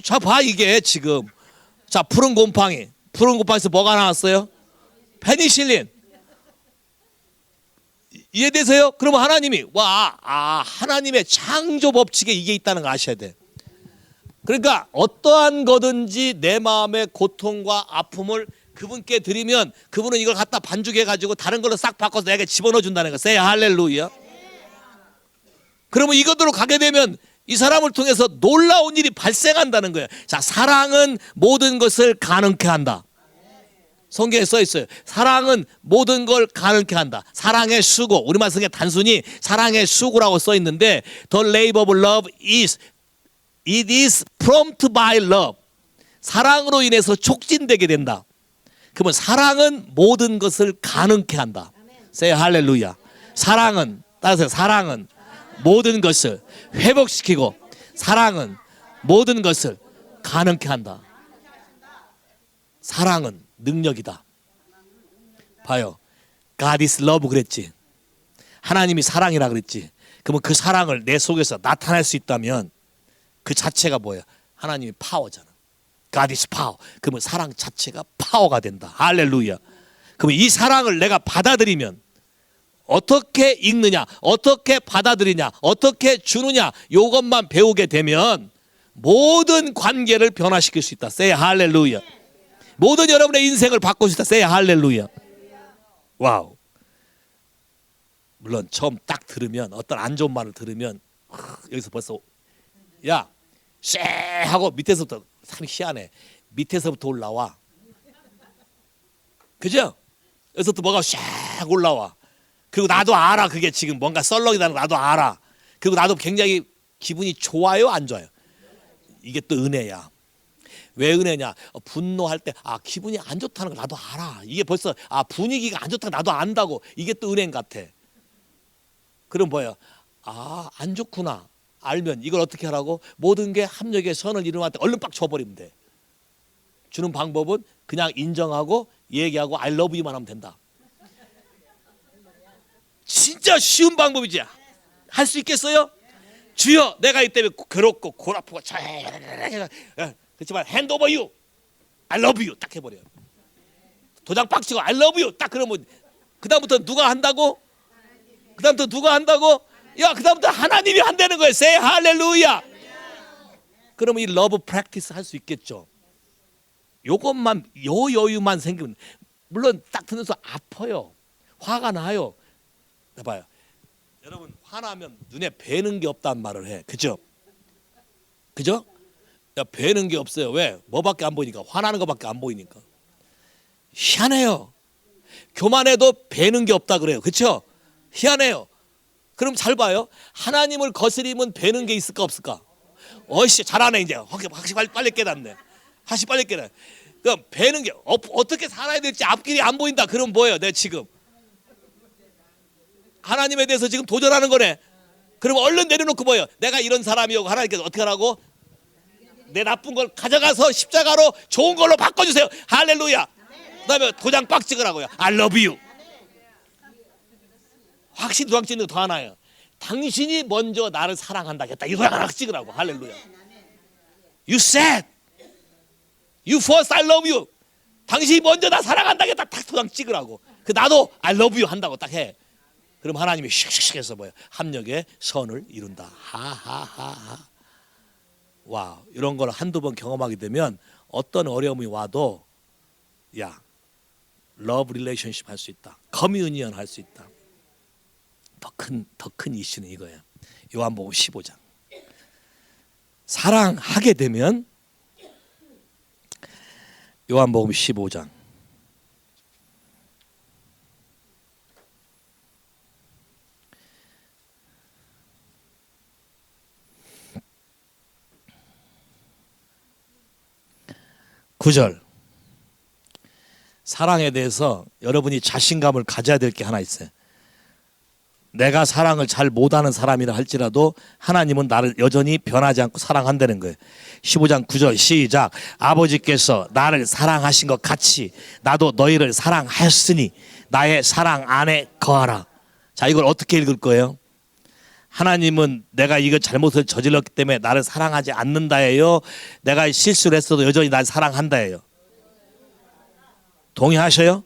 자, 봐 이게 지금. 자, 푸른 곰팡이에서 뭐가 나왔어요? 페니실린. 이해되세요? 그러면 하나님이 하나님의 창조 법칙에 이게 있다는 걸 아셔야 돼. 그러니까 어떠한 거든지 내 마음의 고통과 아픔을 그분께 드리면 그분은 이걸 갖다 반죽해 가지고 다른 걸로 싹 바꿔서 내게 집어넣어 준다는 거. 세이 할렐루야. 그러면 이것으로 가게 되면 이 사람을 통해서 놀라운 일이 발생한다는 거예요. 자, 사랑은 모든 것을 가능케 한다. 성경에 써 있어요. 사랑은 모든 걸 가능케 한다. 사랑의 수고. 우리말 성경에 단순히 사랑의 수고라고 써 있는데 The labor of love is it is prompt by love. 사랑으로 인해서 촉진되게 된다. 그러면 사랑은 모든 것을 가능케 한다. say 할렐루야. 사랑은 따라서 사랑은 모든 것을 회복시키고 사랑은 모든 것을 가능케 한다. 사랑은 능력이다. 봐요. God is love 그랬지. 하나님이 사랑이라 그랬지. 그러면 그 사랑을 내 속에서 나타낼 수 있다면 그 자체가 뭐예요? 하나님이 파워잖아. God is power. 그러면 사랑 자체가 파워가 된다. 할렐루야. 그러면 이 사랑을 내가 받아들이면 어떻게 읽느냐, 어떻게 받아들이냐, 어떻게 주느냐 이것만 배우게 되면 모든 관계를 변화시킬 수 있다. Say 할렐루야. 모든 여러분의 인생을 바꿀 수 있다. Say 할렐루야. 와우. 물론 처음 딱 들으면 어떤 안 좋은 말을 들으면 여기서 벌써 야 쎄 하고 밑에서부터 참 희한해. 밑에서부터 올라와. 그죠? 여기서부터 뭐가 샥 올라와. 그리고 나도 알아. 그게 지금 뭔가 썰렁이다는 거 나도 알아. 그리고 나도 굉장히 기분이 좋아요, 안 좋아요? 이게 또 은혜야. 왜 은혜냐? 분노할 때 기분이 안 좋다는 걸 나도 알아. 이게 벌써 분위기가 안 좋다는 걸 나도 안다고. 이게 또 은혜인 것 같아. 그럼 뭐예요? 안 좋구나. 알면 이걸 어떻게 하라고? 모든 게 합력의 선을 이루는 때 얼른 빡 줘버리면 돼. 주는 방법은 그냥 인정하고 얘기하고 I love you만 하면 된다. 진짜 쉬운 방법이지. 할 수 있겠어요? 주여 내가 이 때문에 괴롭고 골 아프고 그렇지만 hand over you I love you 딱 해버려요. 도장 빡치고 I love you 딱 그러면 그 다음부터 누가 한다고? 그 다음부터 누가 한다고? 야, 그 다음부터 하나님이 한다는 거예요. Say 할렐루야. 그러면 이 러브 프랙티스 할 수 있겠죠. 요것만 요 여유만 생기면 물론 딱 듣면서 아파요. 화가 나요. 봐요. 여러분 화나면 눈에 뵈는 게 없다는 말을 해. 그죠? 그죠? 야, 뵈는 게 없어요. 왜? 뭐밖에 안 보이니까. 화나는 것밖에 안 보이니까. 희한해요. 교만해도 뵈는 게 없다 그래요. 그렇죠? 희한해요. 그럼 잘 봐요. 하나님을 거스리면 뵈는 게 있을까 없을까? 어이씨 잘하네 이제. 확실히 빨리 깨닫네. 확실히 빨리 깨닫네. 그럼 뵈는 게 어떻게 살아야 될지 앞길이 안 보인다. 그럼 뭐예요? 내가 지금 하나님에 대해서 지금 도전하는 거네. 그러면 얼른 내려놓고 뭐예요? 내가 이런 사람이고 하나님께서 어떻게 하라고? 내 나쁜 걸 가져가서 십자가로 좋은 걸로 바꿔주세요. 할렐루야. 그다음에 도장 빡 찍으라고요. I love you. 확실히 도장 찍는 거 더 하나요. 당신이 먼저 나를 사랑한다겠다. 이 도장 하나 찍으라고. 할렐루야. You said you first I love you. 당신이 먼저 나 사랑한다겠다. 딱 도장 찍으라고. 그 나도 I love you 한다고 딱 해. 그럼 하나님이 슉슉 해서 뭐야? 합력의 선을 이룬다. 하하하하. 와, 이런 걸 한두 번 경험하게 되면 어떤 어려움이 와도 야, 러브 릴레이션십 할 수 있다. 커뮤니언 할 수 있다. 더 큰 이슈는 이거예요. 요한복음 15장. 사랑하게 되면 요한복음 15장. (9절) 사랑에 대해서 여러분이 자신감을 가져야 될 게 하나 있어요. 내가 사랑을 잘 못하는 사람이라 할지라도 하나님은 나를 여전히 변하지 않고 사랑한다는 거예요. 15장 9절 시작. 아버지께서 나를 사랑하신 것 같이 나도 너희를 사랑하였으니 나의 사랑 안에 거하라. 자, 이걸 어떻게 읽을 거예요? 하나님은 내가 이거 잘못을 저질렀기 때문에 나를 사랑하지 않는다예요? 내가 실수를 했어도 여전히 나를 사랑한다예요? 동의하셔요?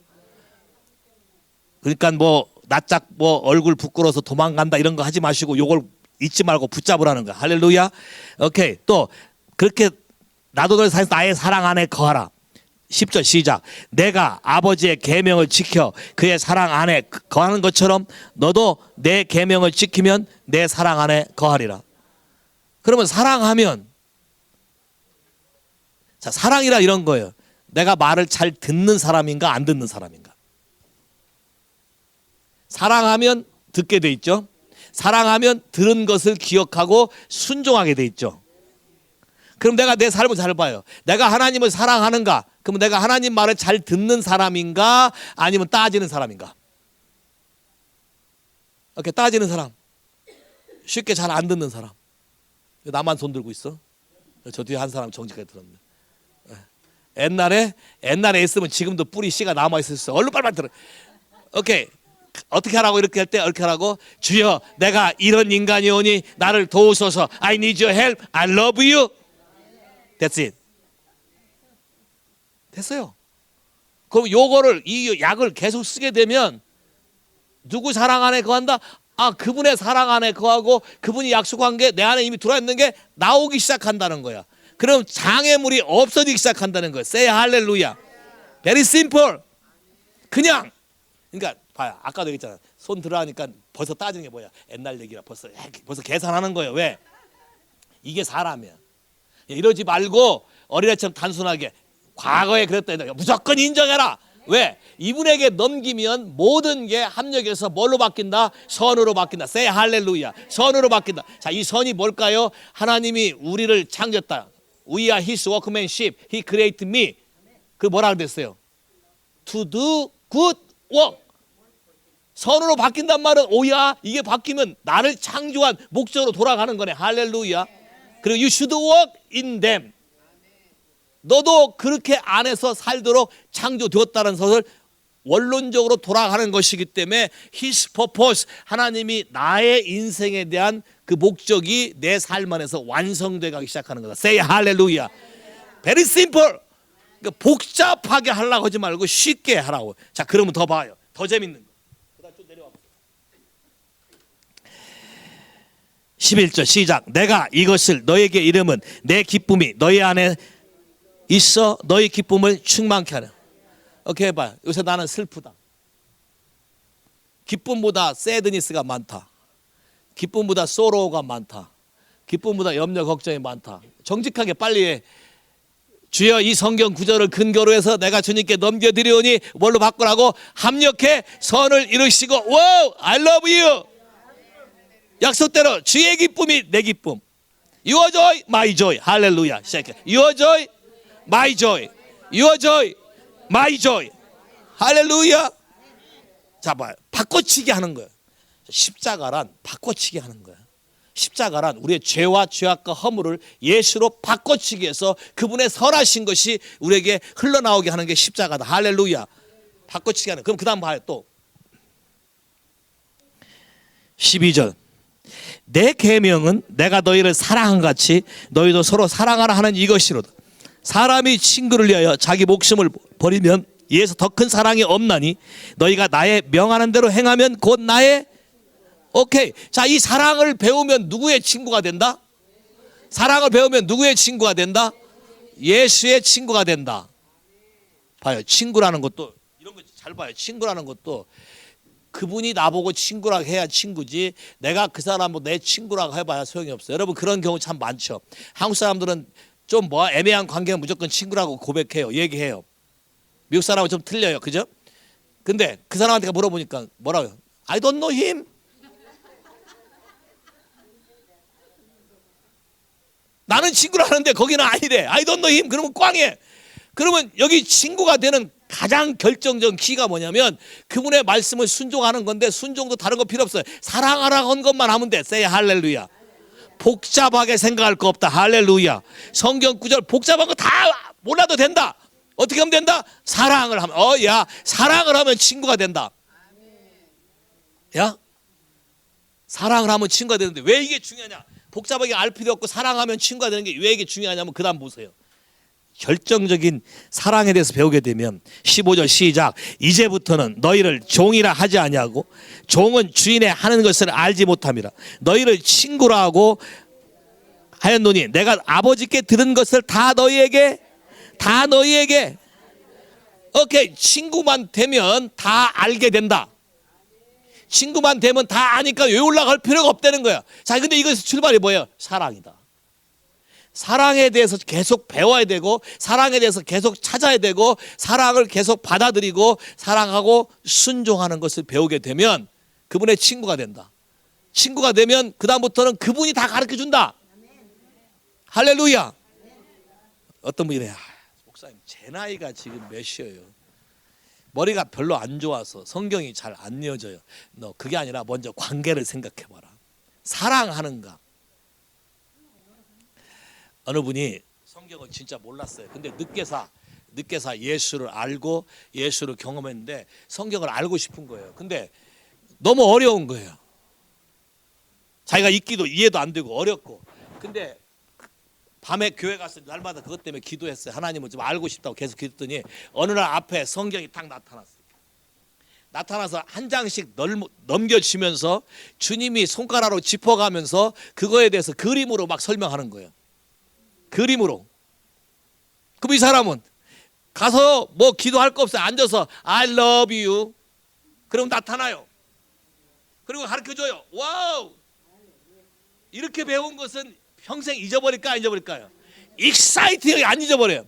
그러니까 뭐 낯짝 뭐 얼굴 부끄러워서 도망간다 이런 거 하지 마시고 요걸 잊지 말고 붙잡으라는 거야. 할렐루야. 오케이. 또 그렇게 나도 너를 사랑해서 나의 사랑 안에 거하라. 10절 시작. 내가 아버지의 계명을 지켜 그의 사랑 안에 거하는 것처럼 너도 내 계명을 지키면 내 사랑 안에 거하리라. 그러면 사랑하면, 자, 사랑이라 이런 거예요. 내가 말을 잘 듣는 사람인가 안 듣는 사람인가. 사랑하면 듣게 돼 있죠. 사랑하면 들은 것을 기억하고 순종하게 돼 있죠. 그럼 내가 내 삶을 잘 봐요. 내가 하나님을 사랑하는가? 그럼 내가 하나님 말을 잘 듣는 사람인가? 아니면 따지는 사람인가? 이렇게 따지는 사람. 쉽게 잘 안 듣는 사람. 나만 손 들고 있어? 저 뒤에 한 사람 정직하게 들었네. 옛날에 있으면 지금도 뿌리 씨가 남아 있었어. 얼른 빨리 들어. 오케이. 어떻게 하라고 이렇게 할 때 이렇게 하라고. 주여, 내가 이런 인간이 오니 나를 도우소서. I need your help. I love you. That's it. 됐어요. 그럼 요거를 이 약을 계속 쓰게 되면 누구 사랑 안에 거한다? 아, 그분의 사랑 안에 거하고 그분이 약속한 게 내 안에 이미 들어와 있는 게 나오기 시작한다는 거야. 그럼 장애물이 없어지기 시작한다는 거야. Say hallelujah. Very simple. 그냥 그러니까 봐요. 아까도 얘기했잖아. 손 들어가니까 벌써 따지는 게 뭐야? 옛날 얘기라 벌써 계산하는 거예요. 왜? 이게 사람이야. 이러지 말고 어린애처럼 단순하게 과거에 그랬다 무조건 인정해라. 왜? 이분에게 넘기면 모든 게 합력해서 뭘로 바뀐다? 선으로 바뀐다. Say hallelujah. 선으로 바뀐다. 자, 이 선이 뭘까요? 하나님이 우리를 창조했다. We are His workmanship. He created me. 그 뭐라 그랬어요? To do good work. 선으로 바뀐단 말은 오야 이게 바뀌면 나를 창조한 목적으로 돌아가는 거네. 할렐루야. 그리고 you should walk in them. 너도 그렇게 안에서 살도록 창조되었다는 것을 원론적으로 돌아가는 것이기 때문에 His purpose, 하나님이 나의 인생에 대한 그 목적이 내 삶 안에서 완성돼 가기 시작하는 거다. Say hallelujah. Very simple. 그러니까 복잡하게 하려고 하지 말고 쉽게 하라고. 자, 그러면 더 봐요. 더 재밌는 거. 11절 시작. 내가 이것을 너에게 이름은 내 기쁨이 너희 안에 있어 너희 기쁨을 충만케 하라. 오케이 해봐요. 요새 나는 슬프다. 기쁨보다 sadness가 많다. 기쁨보다 sorrow가 많다. 기쁨보다 염려 걱정이 많다. 정직하게 빨리 해. 주여, 이 성경 구절을 근거로 해서 내가 주님께 넘겨드리오니 뭘로 바꾸라고? 합력해 선을 이루시고. wow, I love you. 약속대로 주의 기쁨이 내 기쁨. Your joy, my joy. 할렐루야. Your joy, my joy. Your joy, my joy. 할렐루야. 자, 봐요. 바꿔치기 하는 거예요. 십자가란 바꿔치기 하는 거예요. 십자가란 우리의 죄와 죄악과 허물을 예수로 바꿔치기 해서 그분의 선하신 것이 우리에게 흘러나오게 하는 게 십자가다. 할렐루야. 바꿔치기 하는. 그럼 그 다음 봐요. 또 12절. 내 계명은 내가 너희를 사랑한 같이 너희도 서로 사랑하라 하는 이것이로다. 사람이 친구를 위하여 자기 목숨을 버리면 이에서 더 큰 사랑이 없나니 너희가 나의 명하는 대로 행하면 곧 나의. 오케이. 자, 이 사랑을 배우면 누구의 친구가 된다? 사랑을 배우면 누구의 친구가 된다? 예수의 친구가 된다. 봐요. 친구라는 것도 이런 거 잘 봐요. 친구라는 것도 그분이 나보고 친구라고 해야 친구지 내가 그 사람하고 내 친구라고 해봐야 소용이 없어요. 여러분, 그런 경우 참 많죠. 한국 사람들은 좀 뭐 애매한 관계는 무조건 친구라고 고백해요. 얘기해요. 미국 사람은 좀 틀려요. 그죠? 근데 그 사람한테 물어보니까 뭐라고요? I don't know him. 나는 친구를 하는데 거기는 아니래. I don't know him. 그러면 꽝해. 그러면 여기 친구가 되는 가장 결정적인 키가 뭐냐면 그분의 말씀을 순종하는 건데 순종도 다른 거 필요 없어요. 사랑하라고 한 것만 하면 돼. Say 할렐루야. 복잡하게 생각할 거 없다. 할렐루야. 성경 구절 복잡한 거 다 몰라도 된다. 어떻게 하면 된다? 사랑을 하면. 야, 사랑을 하면 친구가 된다. 야, 사랑을 하면 친구가 되는데 왜 이게 중요하냐? 복잡하게 알 필요 없고 사랑하면 친구가 되는 게 왜 이게 중요하냐면 그 다음 보세요. 결정적인 사랑에 대해서 배우게 되면 15절 시작. 이제부터는 너희를 종이라 하지 아니하고 종은 주인의 하는 것을 알지 못함이라. 너희를 친구라 하고 하였노니 내가 아버지께 들은 것을 다 너희에게 오케이. 친구만 되면 다 알게 된다. 친구만 되면 다 아니까 외우려고 할 필요가 없다는 거야. 자, 근데 이것의 출발이 뭐예요? 사랑이다. 사랑에 대해서 계속 배워야 되고, 사랑에 대해서 계속 찾아야 되고, 사랑을 계속 받아들이고 사랑하고 순종하는 것을 배우게 되면 그분의 친구가 된다. 친구가 되면 그 다음부터는 그분이 다 가르쳐준다. 할렐루야. 어떤 분이 이래, 목사님 제 나이가 지금 몇이에요? 머리가 별로 안 좋아서 성경이 잘 안 이어져요. 너 그게 아니라 먼저 관계를 생각해봐라. 사랑하는가? 어느 분이 성경을 진짜 몰랐어요. 근데 늦게사 예수를 알고 예수를 경험했는데 성경을 알고 싶은 거예요. 근데 너무 어려운 거예요. 자기가 읽기도 이해도 안 되고 어렵고. 근데 밤에 교회 가서 날마다 그것 때문에 기도했어요. 하나님을 좀 알고 싶다고 계속 기도했더니 어느 날 앞에 성경이 딱 나타났어요. 나타나서 한 장씩 넘겨주면서 주님이 손가락으로 짚어가면서 그거에 대해서 그림으로 막 설명하는 거예요. 그림으로. 그럼 이 사람은 가서 뭐 기도할 거 없어요. 앉아서 I love you. 그럼 나타나요. 그리고 가르쳐줘요. 와우. 이렇게 배운 것은 평생 잊어버릴까 안 잊어버릴까요? 익사이팅하게 안 잊어버려요.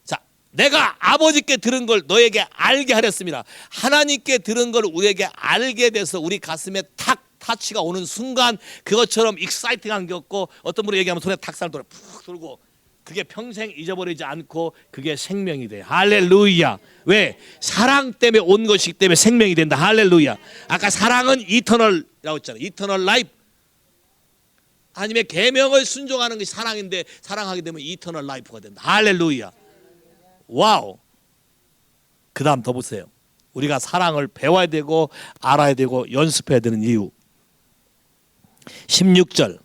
자, 내가 아버지께 들은 걸 너에게 알게 하렸습니다. 하나님께 들은 걸 우리에게 알게 돼서 우리 가슴에 탁 타치가 오는 순간 그것처럼 익사이팅한 게 없고, 어떤 분이 얘기하면 손에 탁살 돌아 푹 돌고, 그게 평생 잊어버리지 않고 그게 생명이 돼. 할렐루야. 왜? 사랑 때문에 온 것이기 때문에 생명이 된다. 할렐루야. 아까 사랑은 이터널이라고 했잖아요. 이터널 라이프. 하나님의 계명을 순종하는 것이 사랑인데 사랑하게 되면 이터널 라이프가 된다. 할렐루야. 와우. 그 다음 더 보세요. 우리가 사랑을 배워야 되고 알아야 되고 연습해야 되는 이유. 16절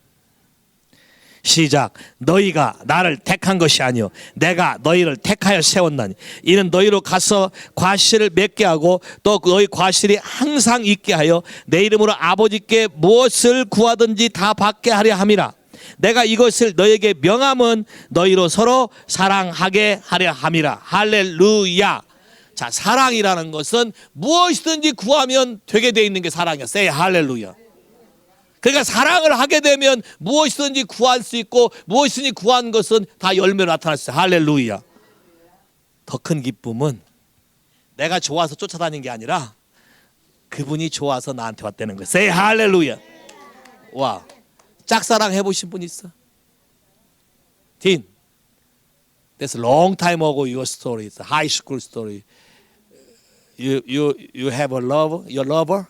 시작. 너희가 나를 택한 것이 아니요 내가 너희를 택하여 세웠나니 이는 너희로 가서 과실을 맺게 하고 또 너희 과실이 항상 있게 하여 내 이름으로 아버지께 무엇을 구하든지 다 받게 하려 함이라. 내가 이것을 너희에게 명함은 너희로 서로 사랑하게 하려 함이라. 할렐루야. 자, 사랑이라는 것은 무엇이든지 구하면 되게 돼 있는 게 사랑이야. Say 할렐루야. 그러니까 사랑을 하게 되면 무엇이든지 구할 수 있고 무엇이든지 구한 것은 다 열매로 나타날 수 있어요. 할렐루야. 더 큰 기쁨은 내가 좋아서 쫓아다닌 게 아니라 그분이 좋아서 나한테 왔다는 거예요. Say 할렐루야. 와, 짝사랑 해보신 분 있어? 딘, that's a long time ago your story. It's a high school story. You have a lover, your lover?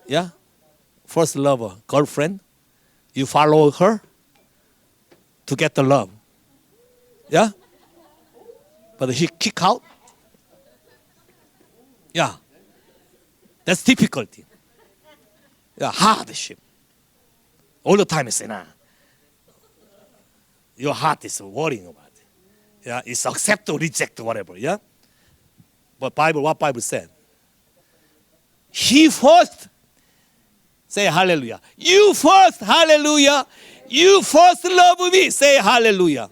Yeah? First lover, girlfriend. You follow her to get the love. Yeah? But he kick out. Yeah. That's difficulty. Yeah, hardship. All the time you say, nah. Your heart is worrying about it. Yeah, it's accept or reject, whatever. Yeah? But what Bible said? He first. Say hallelujah. You first, hallelujah. You first love me. Say hallelujah.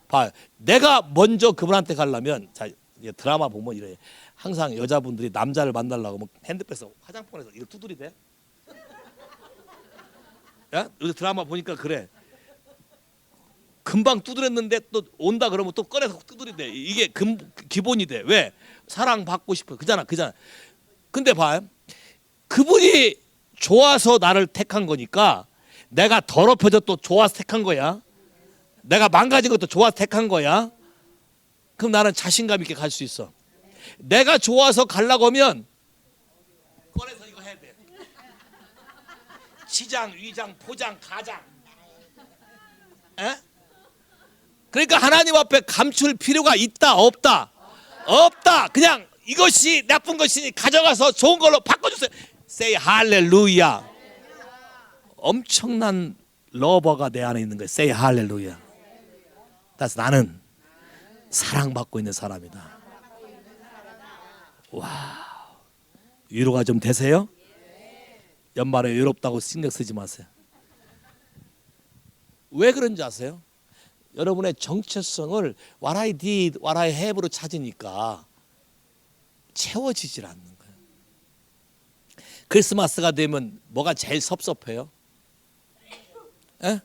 봐, 내가 먼저 그분한테 가려면, 자, 드라마 보면 이래. 항상 여자분들이 남자를 만나려고 뭐 핸드폰에서 화장품에서 이거 두드리대. 야, 요새 드라마 보니까 그래. 금방 두드렸는데 또 온다 그러면 또 꺼내서 두드리대. 이게 기본이 돼. 왜? 사랑 받고 싶어. 그잖아. 근데 봐. 그분이 좋아서 나를 택한 거니까 내가 더럽혀져 또 좋아서 택한 거야. 내가 망가진 것도 좋아서 택한 거야. 그럼 나는 자신감 있게 갈 수 있어. 내가 좋아서 가려고 하면 꺼내서 이거 해야 돼. 치장, 위장, 포장, 가장. 에? 그러니까 하나님 앞에 감출 필요가 있다 없다? 없다. 그냥 이것이 나쁜 것이니 가져가서 좋은 걸로 바꿔주세요. Say 할렐루야. 엄청난 러버가 내 안에 있는 거예요. Say 할렐루야. 따라서 나는 사랑받고 있는 사람이다. 와, 위로가 좀 되세요? 연말에 외롭다고 신경 쓰지 마세요. 왜 그런지 아세요? 여러분의 정체성을 what I did, what I have로 찾으니까 채워지질 않는 거예요. 크리스마스가 되면 뭐가 제일 섭섭해요? 에?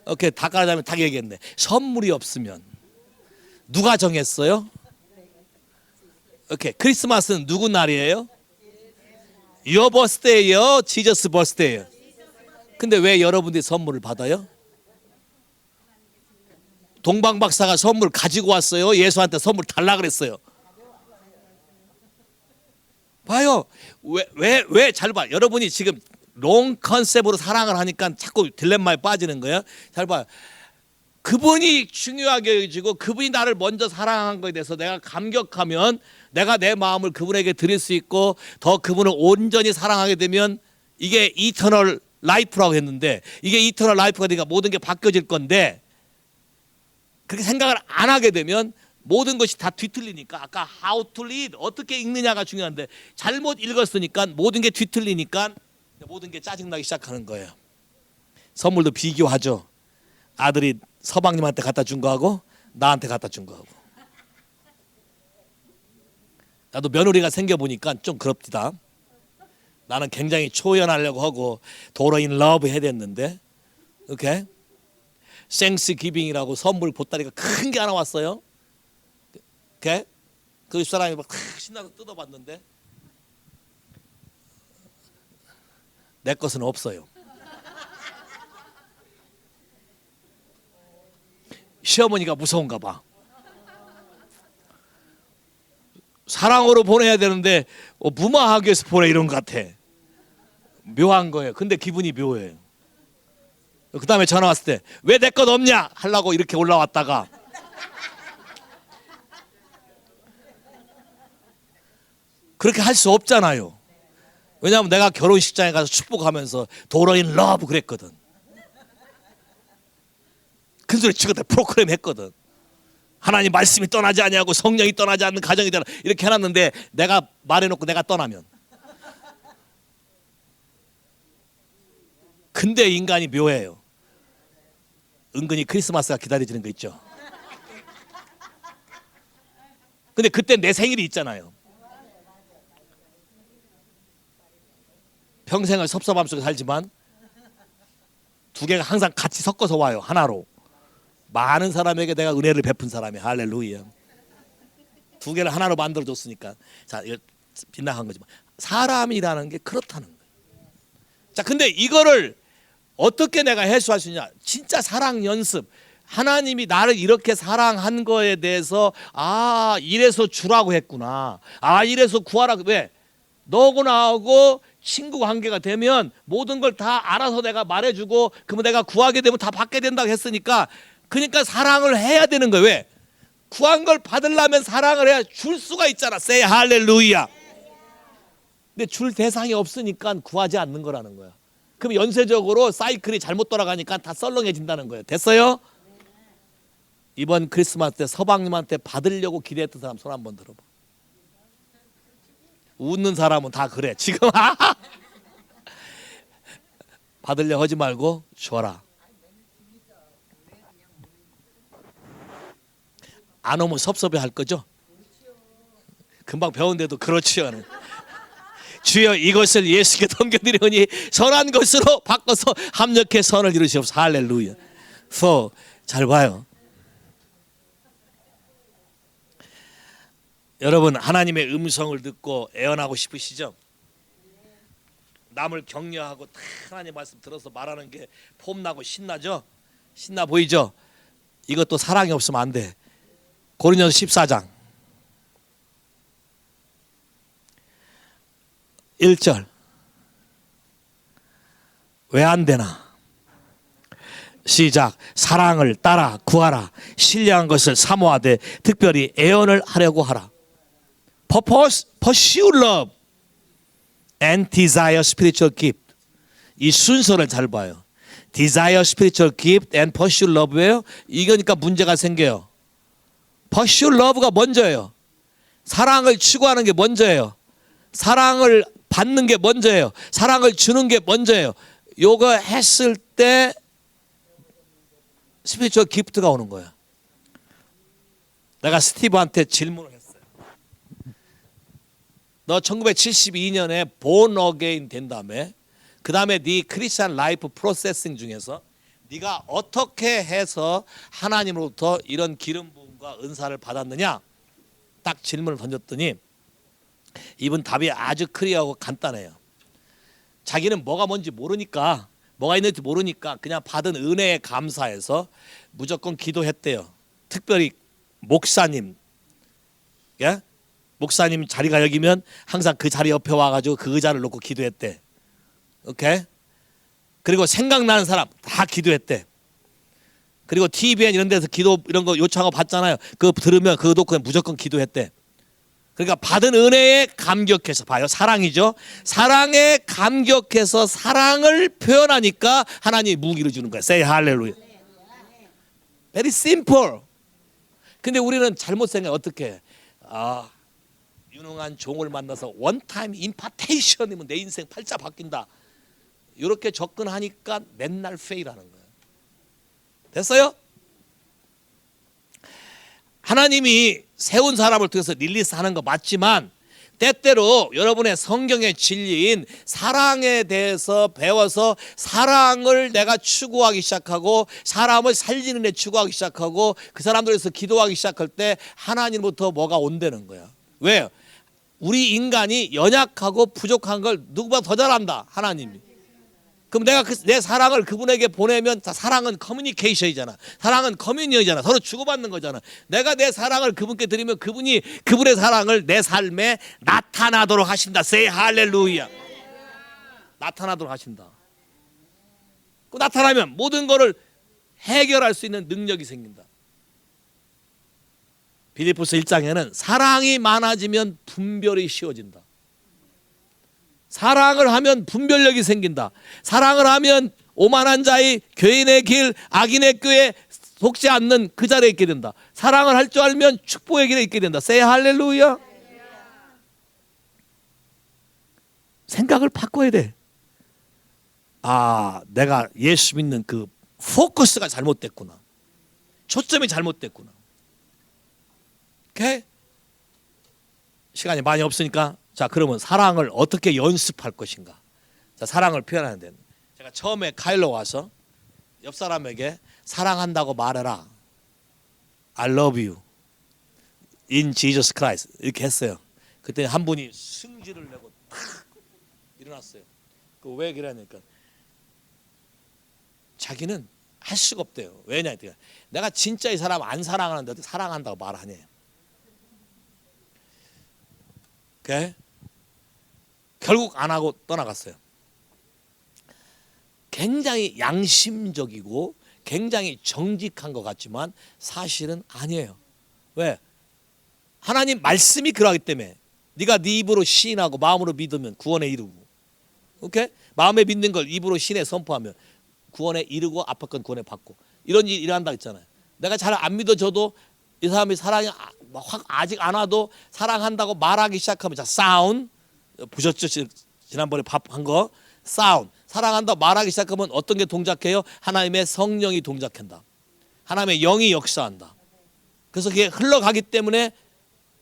오케이, 다 깔아자면 다 얘기했네. 선물이 없으면. 누가 정했어요? 오케이, 크리스마스는 누구 날이에요? Your birthday요? Jesus birthday요? 근데 왜 여러분들이 선물을 받아요? 동방박사가 선물 가지고 왔어요? 예수한테 선물 달라 그랬어요? 봐요. 왜 잘 봐. 여러분이 지금 롱 컨셉으로 사랑을 하니까 자꾸 딜레마에 빠지는 거예요. 잘 봐요. 그분이 중요하게 여기고 그분이 나를 먼저 사랑한 것에 대해서 내가 감격하면 내가 내 마음을 그분에게 드릴 수 있고 더 그분을 온전히 사랑하게 되면 이게 이터널 라이프라고 했는데 이게 이터널 라이프가 되니까 모든 게 바뀌어질 건데 그렇게 생각을 안 하게 되면 모든 것이 다 뒤틀리니까 아까 how to read 어떻게 읽느냐가 중요한데 잘못 읽었으니까 모든 게 뒤틀리니까 모든 게 짜증나기 시작하는 거예요. 선물도 비교하죠. 아들이 서방님한테 갖다 준 거하고 나한테 갖다 준 거하고. 나도 며느리가 생겨보니까 좀 그렇디다. 나는 굉장히 초연하려고 하고 도로인 러브 해야 됐는데 오케이? 생스 기빙이라고 선물 보따리가 큰 게 하나 왔어요. 오케이? 그 사람이 막 신나서 뜯어봤는데 내 것은 없어요. 시어머니가 무서운가 봐. 사랑으로 보내야 되는데 무마하기 위해서 보내 이런 것 같아. 묘한 거예요. 근데 기분이 묘해요. 그 다음에 전화 왔을 때 왜 내 것 없냐 하려고 이렇게 올라왔다가 그렇게 할 수 없잖아요. 왜냐하면 내가 결혼식장에 가서 축복하면서 도로인 러브 그랬거든. 큰 소리 치고 프로그램 했거든. 하나님 말씀이 떠나지 아니하고 성령이 떠나지 않는 가정이 되라 이렇게 해놨는데 내가 말해놓고 내가 떠나면 근데 인간이 묘해요. 은근히 크리스마스가 기다려지는 거 있죠. 근데 그때 내 생일이 있잖아요. 평생을 섭섭함 속에 살지만 두 개가 항상 같이 섞어서 와요. 하나로. 많은 사람에게 내가 은혜를 베푼 사람이 할렐루야. 두 개를 하나로 만들어줬으니까. 자, 이거 빗나간 거지만 사람이라는 게 그렇다는 거예요. 자, 근데 이거를 어떻게 내가 해소할 수 있냐? 진짜 사랑 연습. 하나님이 나를 이렇게 사랑한 거에 대해서 아 이래서 주라고 했구나. 아 이래서 구하라. 왜? 너하고 나하고 친구 관계가 되면 모든 걸 다 알아서 내가 말해주고 그러면 내가 구하게 되면 다 받게 된다고 했으니까 그러니까 사랑을 해야 되는 거예요. 왜? 구한 걸 받으려면 사랑을 해야 줄 수가 있잖아. Say 할렐루야. 근데 줄 대상이 없으니까 구하지 않는 거라는 거야. 그럼 연쇄적으로 사이클이 잘못 돌아가니까 다 썰렁해진다는 거예요. 됐어요? 이번 크리스마스 때 서방님한테 받으려고 기대했던 사람 손 한번 들어봐. 웃는 사람은 다 그래. 지금 받으려 하지 말고 줘라. 안 오면 섭섭해 할 거죠? 금방 배운데도 그렇지요. 주여 이것을 예수께 넘겨드리오니 선한 것으로 바꿔서 합력해 선을 이루시옵소서. 할렐루야. 잘 봐요. 여러분 하나님의 음성을 듣고 애원하고 싶으시죠? 남을 격려하고 다 하나님 말씀 들어서 말하는 게 폼나고 신나죠? 신나 보이죠? 이것도 사랑이 없으면 안 돼. 고린도서 14장 1절 왜 안 되나? 시작. 사랑을 따라 구하라. 신뢰한 것을 사모하되 특별히 애원을 하려고 하라. Purpose, pursue love and desire spiritual gift. 이 순서를 잘 봐요. desire spiritual gift and pursue love예요. 이거니까 문제가 생겨요. pursue love가 먼저예요. 사랑을 추구하는 게 먼저예요. 사랑을 받는 게 먼저예요. 사랑을 주는 게 먼저예요. 요거 했을 때 스피리추얼 기프트가 오는 거야. 내가 스티브한테 질문을 했어요. 너 1972년에 본 어게인 된 다음에 그 다음에 네 크리스찬 라이프 프로세싱 중에서 네가 어떻게 해서 하나님으로부터 이런 기름 부음과 은사를 받았느냐 딱 질문을 던졌더니 이분 답이 아주 클리어하고 간단해요. 자기는 뭐가 뭔지 모르니까 뭐가 있는지 모르니까 그냥 받은 은혜에 감사해서 무조건 기도했대요. 특별히 목사님, 예? 목사님 자리가 여기면 항상 그 자리 옆에 와가지고 그 의자를 놓고 기도했대. 오케이? 그리고 생각나는 사람 다 기도했대. 그리고 TVN 이런 데서 기도 이런 거 요청하고 받잖아요. 그거 들으면 그거 놓고 무조건 기도했대. 그러니까 받은 은혜에 감격해서 봐요. 사랑이죠. 사랑에 감격해서 사랑을 표현하니까 하나님이 무기를 주는 거예요. Say hallelujah. Very simple. 근데 우리는 잘못 생각해. 어떻게 해? 유능한 종을 만나서 원타임 임파테이션이면 내 인생 팔자 바뀐다. 이렇게 접근하니까 맨날 페일하는 거예요. 됐어요? 하나님이 세운 사람을 통해서 릴리스하는 거 맞지만 때때로 여러분의 성경의 진리인 사랑에 대해서 배워서 사랑을 내가 추구하기 시작하고 사람을 살리는 데 추구하기 시작하고 그 사람들에서 기도하기 시작할 때 하나님부터 뭐가 온다는 거야. 왜요? 우리 인간이 연약하고 부족한 걸 누구보다 더 잘한다. 하나님이. 그럼 내가 내 사랑을 그분에게 보내면 사랑은 커뮤니케이션이잖아. 사랑은 커뮤니언이잖아. 서로 주고받는 거잖아. 내가 내 사랑을 그분께 드리면 그분이 그분의 사랑을 내 삶에 나타나도록 하신다. Say 할렐루야. 나타나도록 하신다. 그 나타나면 모든 거를 해결할 수 있는 능력이 생긴다. 빌립보서 1장에는 사랑이 많아지면 분별이 쉬워진다. 사랑을 하면 분별력이 생긴다. 사랑을 하면 오만한 자의 교인의 길, 악인의 꾀에 속지 않는 그 자리에 있게 된다. 사랑을 할 줄 알면 축복의 길에 있게 된다. Say 할렐루야. 생각을 바꿔야 돼. 내가 예수 믿는 그 포커스가 잘못됐구나. 초점이 잘못됐구나. 오케이? 시간이 많이 없으니까 자, 그러면 사랑을 어떻게 연습할 것인가? 자, 사랑을 표현하는데 제가 처음에 카일로 와서 옆 사람에게 사랑한다고 말해라. I love you in Jesus Christ 이렇게 했어요. 그때 한 분이 승질을 내고 탁 일어났어요. 그 왜 그러냐니까 자기는 할 수가 없대요. 왜냐? 내가 진짜 이 사람 안 사랑하는데 어떻게 사랑한다고 말하냐? 오케이? 결국 안 하고 떠나갔어요. 굉장히 양심적이고 굉장히 정직한 것 같지만 사실은 아니에요. 왜? 하나님 말씀이 그러하기 때문에 네가 네 입으로 시인하고 마음으로 믿으면 구원에 이르고, 오케이? 마음에 믿는 걸 입으로 신에 선포하면 구원에 이르고 앞에 건 구원에 받고 이런 일 일한다 했잖아요. 내가 잘 안 믿어져도 이 사람이 사랑이 확 아직 안 와도 사랑한다고 말하기 시작하면 자 사운 보셨죠? 지난번에 밥한 거 사운 사랑한다고 말하기 시작하면 어떤 게 동작해요? 하나님의 성령이 동작한다. 하나님의 영이 역사한다. 그래서 그게 흘러가기 때문에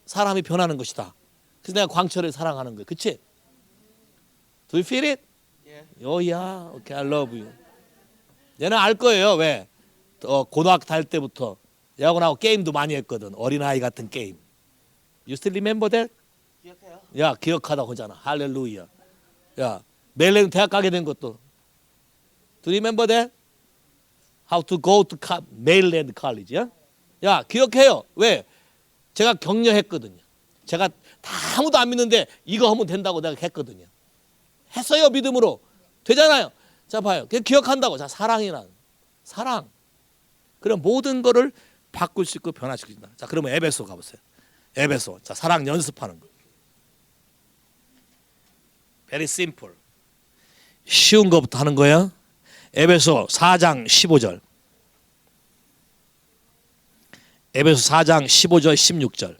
사람이 변하는 것이다. 그래서 내가 광철을 사랑하는 거예요. 그치? Do you feel it? Oh yeah, okay, I love you. 얘는 알 거예요. 왜? 고등학교 다닐 때부터 야구하고 게임도 많이 했거든. 어린아이 같은 게임. You still remember that? 기억해요? 야, 기억하다고 하잖아. 할렐루야. 야, 메일레는 대학 가게 된 것도. Do you remember that? How to go to Maryland College. 야, 기억해요. 왜? 제가 격려했거든요. 제가 다 아무도 안 믿는데 이거 하면 된다고 내가 했거든요. 했어요, 믿음으로. 되잖아요. 자, 봐요. 기억한다고. 자, 사랑이란. 사랑. 그럼 모든 거를 바꿀 수 있고 변화시킬 수 있다. 자, 그러면 에베소 가보세요. 에베소. 자, 사랑 연습하는 거. Very simple. 쉬운 거부터 하는 거예요. 에베소 4장 15절. 에베소 4장 15절 16절.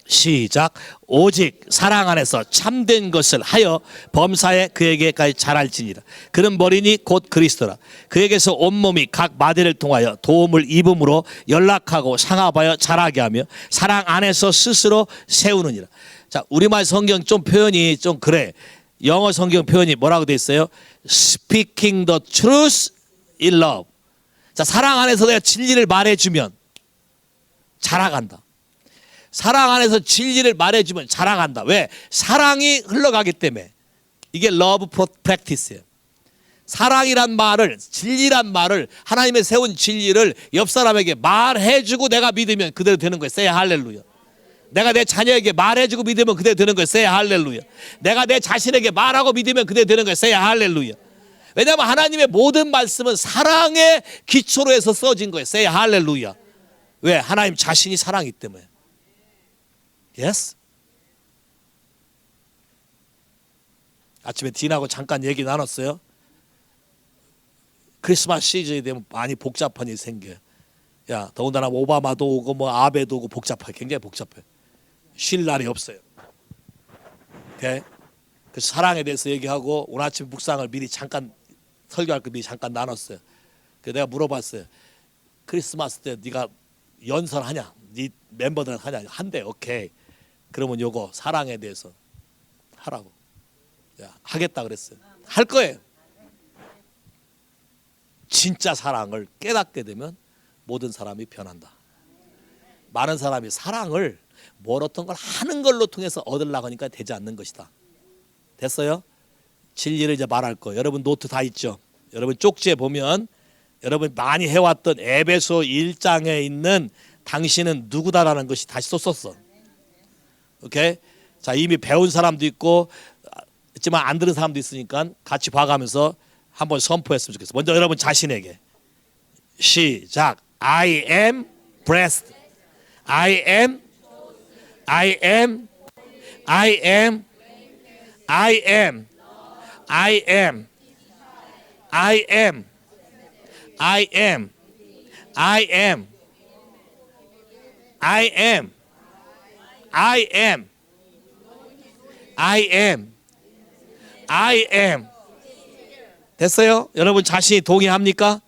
시작. 오직 사랑 안에서 참된 것을 하여 범사에 그에게까지 자랄지니라. 그는 머리니 곧 그리스도라. 그에게서 온몸이 각 마디를 통하여 도움을 입음으로 연락하고 상합하여 자라게 하며 사랑 안에서 스스로 세우느니라. 자, 우리말 성경 좀 표현이 좀 그래. 영어 성경 표현이 뭐라고 돼 있어요? Speaking the truth in love. 자, 사랑 안에서 내가 진리를 말해주면 자라간다. 사랑 안에서 진리를 말해주면 자라간다. 왜? 사랑이 흘러가기 때문에. 이게 love practice예요. 사랑이란 말을, 진리란 말을, 하나님의 세운 진리를 옆 사람에게 말해주고 내가 믿으면 그대로 되는 거예요. say 할렐루야. 내가 내 자녀에게 말해주고 믿으면 그대로 되는 거예요. say 할렐루야. 내가 내 자신에게 말하고 믿으면 그대로 되는 거예요. say 할렐루야. 왜냐하면 하나님의 모든 말씀은 사랑의 기초로 해서 써진 거예요. say 할렐루야. 왜? 하나님 자신이 사랑이기 때문에. Yes? 아침에 딘하고 잠깐 얘기 나눴어요. 크리스마스 시즌이 되면 많이 복잡한 일이 생겨요. 야, 더군다나 오바마도 오고 뭐 아베도 오고 복잡해. 굉장히 복잡해. 쉴 날이 없어요. 오케이? 그 사랑에 대해서 얘기하고 오늘 아침 묵상을 미리 잠깐 설교할 거 미리 잠깐 나눴어요. 그래서 내가 물어봤어요. 크리스마스 때 네가 연설하냐? 네 멤버들은 하냐? 한대. 오케이. 그러면 요거 사랑에 대해서 하라고. 야, 하겠다 그랬어요. 할 거예요. 진짜 사랑을 깨닫게 되면 모든 사람이 변한다. 많은 사람이 사랑을 뭘 어떤 걸 하는 걸로 통해서 얻으려고 하니까 되지 않는 것이다. 됐어요? 진리를 이제 말할 거예요. 여러분 노트 다 있죠? 여러분 쪽지에 보면 여러분 많이 해왔던 에베소 1장에 있는 당신은 누구다라는 것이 다시 썼었어. 오케이? 자, 이미 배운 사람도 있고 있지만 안 들은 사람도 있으니까 같이 봐가면서 한번 선포했으면 좋겠어. 먼저 여러분 자신에게 시작. I am blessed. I am I am I am I am I am I am I am I am I am I am I am I am 됐어요? 여러분 자신이 동의합니까?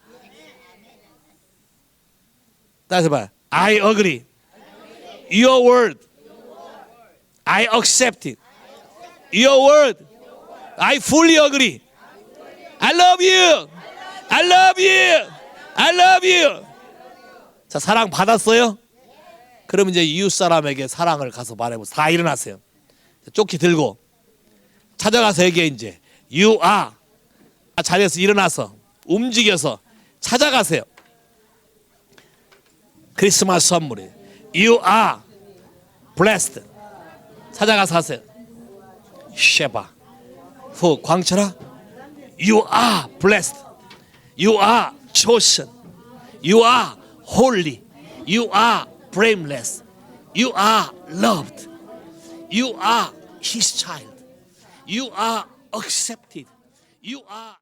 따라서 봐요. I agree. Your word. I accept it. Your word. I fully agree. I love you. I love you. I love you. 자, 사랑 받았어요? 그럼 이제 이웃 사람에게 사랑을 가서 말해보세요. 다 일어나세요. 조끼 들고 찾아가서 얘기해. 이제 You are. 자리에서 일어나서 움직여서 찾아가세요. 크리스마스 선물이에요. You are blessed. 찾아가서 하세요. 쉐바 후 광철아, You are blessed. You are chosen. You are holy. You are blameless. You are loved. You are His child. You are accepted. You are